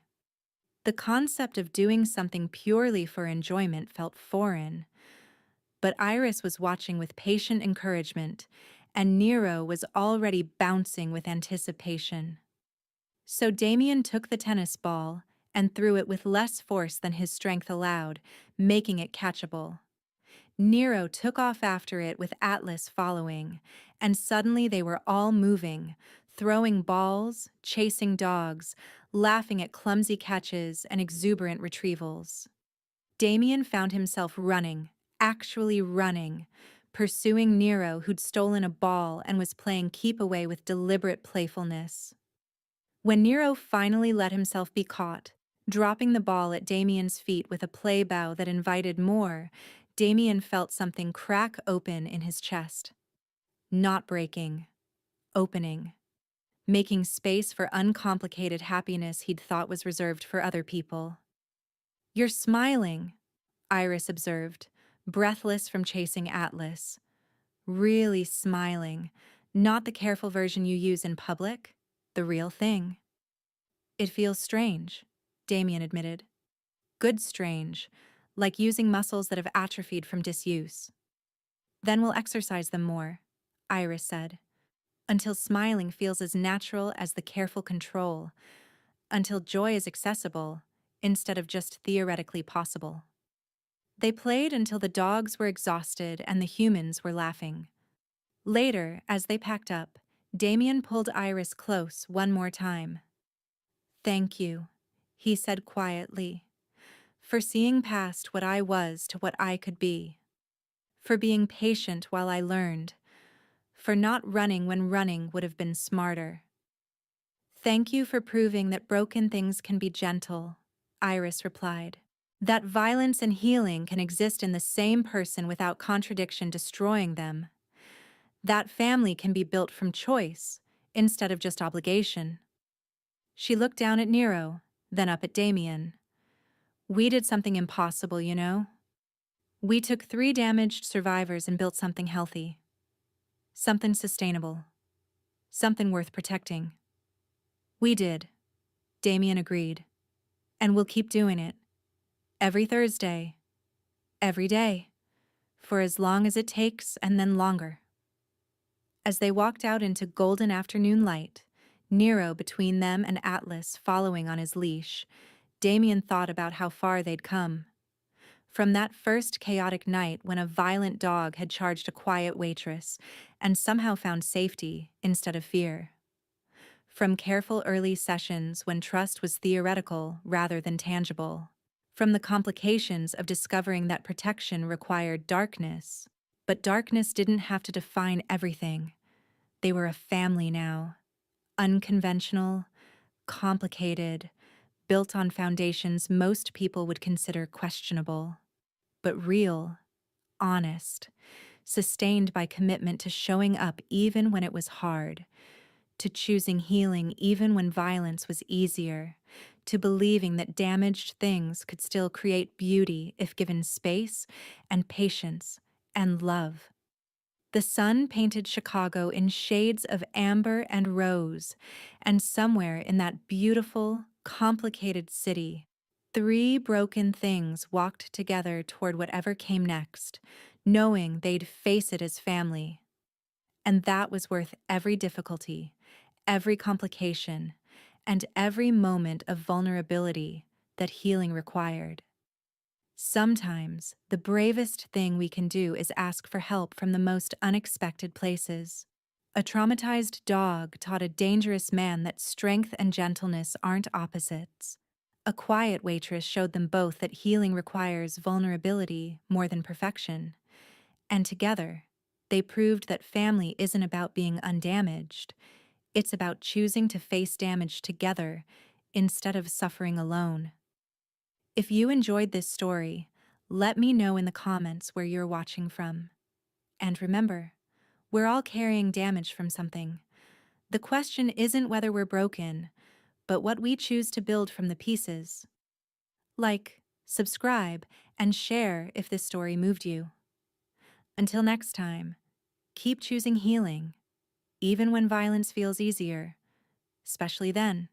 The concept of doing something purely for enjoyment felt foreign, but Iris was watching with patient encouragement, and Nero was already bouncing with anticipation. So Damien took the tennis ball and threw it with less force than his strength allowed, making it catchable. Nero took off after it with Atlas following, and suddenly they were all moving, throwing balls, chasing dogs, laughing at clumsy catches and exuberant retrievals. Damien found himself running, actually running, pursuing Nero, who'd stolen a ball and was playing keep away with deliberate playfulness. When Nero finally let himself be caught, dropping the ball at Damien's feet with a play bow that invited more, Damien felt something crack open in his chest. Not breaking, opening, making space for uncomplicated happiness he'd thought was reserved for other people. "You're smiling," Iris observed, breathless from chasing Atlas. "Really smiling, not the careful version you use in public, the real thing." "It feels strange," Damien admitted. "Good strange, like using muscles that have atrophied from disuse." "Then we'll exercise them more," Iris said, "until smiling feels as natural as the careful control, until joy is accessible instead of just theoretically possible." They played until the dogs were exhausted and the humans were laughing. Later, as they packed up, Damien pulled Iris close one more time. "Thank you," he said quietly, "for seeing past what I was to what I could be. For being patient while I learned. For not running when running would have been smarter. Thank you for proving that broken things can be gentle," Iris replied. "That violence and healing can exist in the same person without contradiction destroying them. That family can be built from choice instead of just obligation." She looked down at Nero, then up at Damien. "We did something impossible, you know. We took 3 damaged survivors and built something healthy. Something sustainable. Something worth protecting." "We did," Damien agreed. "And we'll keep doing it. Every Thursday. Every day. For as long as it takes and then longer." As they walked out into golden afternoon light, Nero between them and Atlas following on his leash, Damien thought about how far they'd come. From that first chaotic night when a violent dog had charged a quiet waitress and somehow found safety instead of fear. From careful early sessions when trust was theoretical rather than tangible. From the complications of discovering that protection required darkness. But darkness didn't have to define everything. They were a family now. Unconventional, complicated, built on foundations most people would consider questionable. But real, honest, sustained by commitment to showing up even when it was hard, to choosing healing even when violence was easier, to believing that damaged things could still create beauty if given space and patience and love. The sun painted Chicago in shades of amber and rose, and somewhere in that beautiful, complicated city, 3 broken things walked together toward whatever came next, knowing they'd face it as family. And that was worth every difficulty, every complication, and every moment of vulnerability that healing required. Sometimes, the bravest thing we can do is ask for help from the most unexpected places. A traumatized dog taught a dangerous man that strength and gentleness aren't opposites. A quiet waitress showed them both that healing requires vulnerability more than perfection. And together, they proved that family isn't about being undamaged. It's about choosing to face damage together instead of suffering alone. If you enjoyed this story, let me know in the comments where you're watching from. And remember, we're all carrying damage from something. The question isn't whether we're broken, but what we choose to build from the pieces. Like, subscribe, and share if this story moved you. Until next time, keep choosing healing, even when violence feels easier, especially then.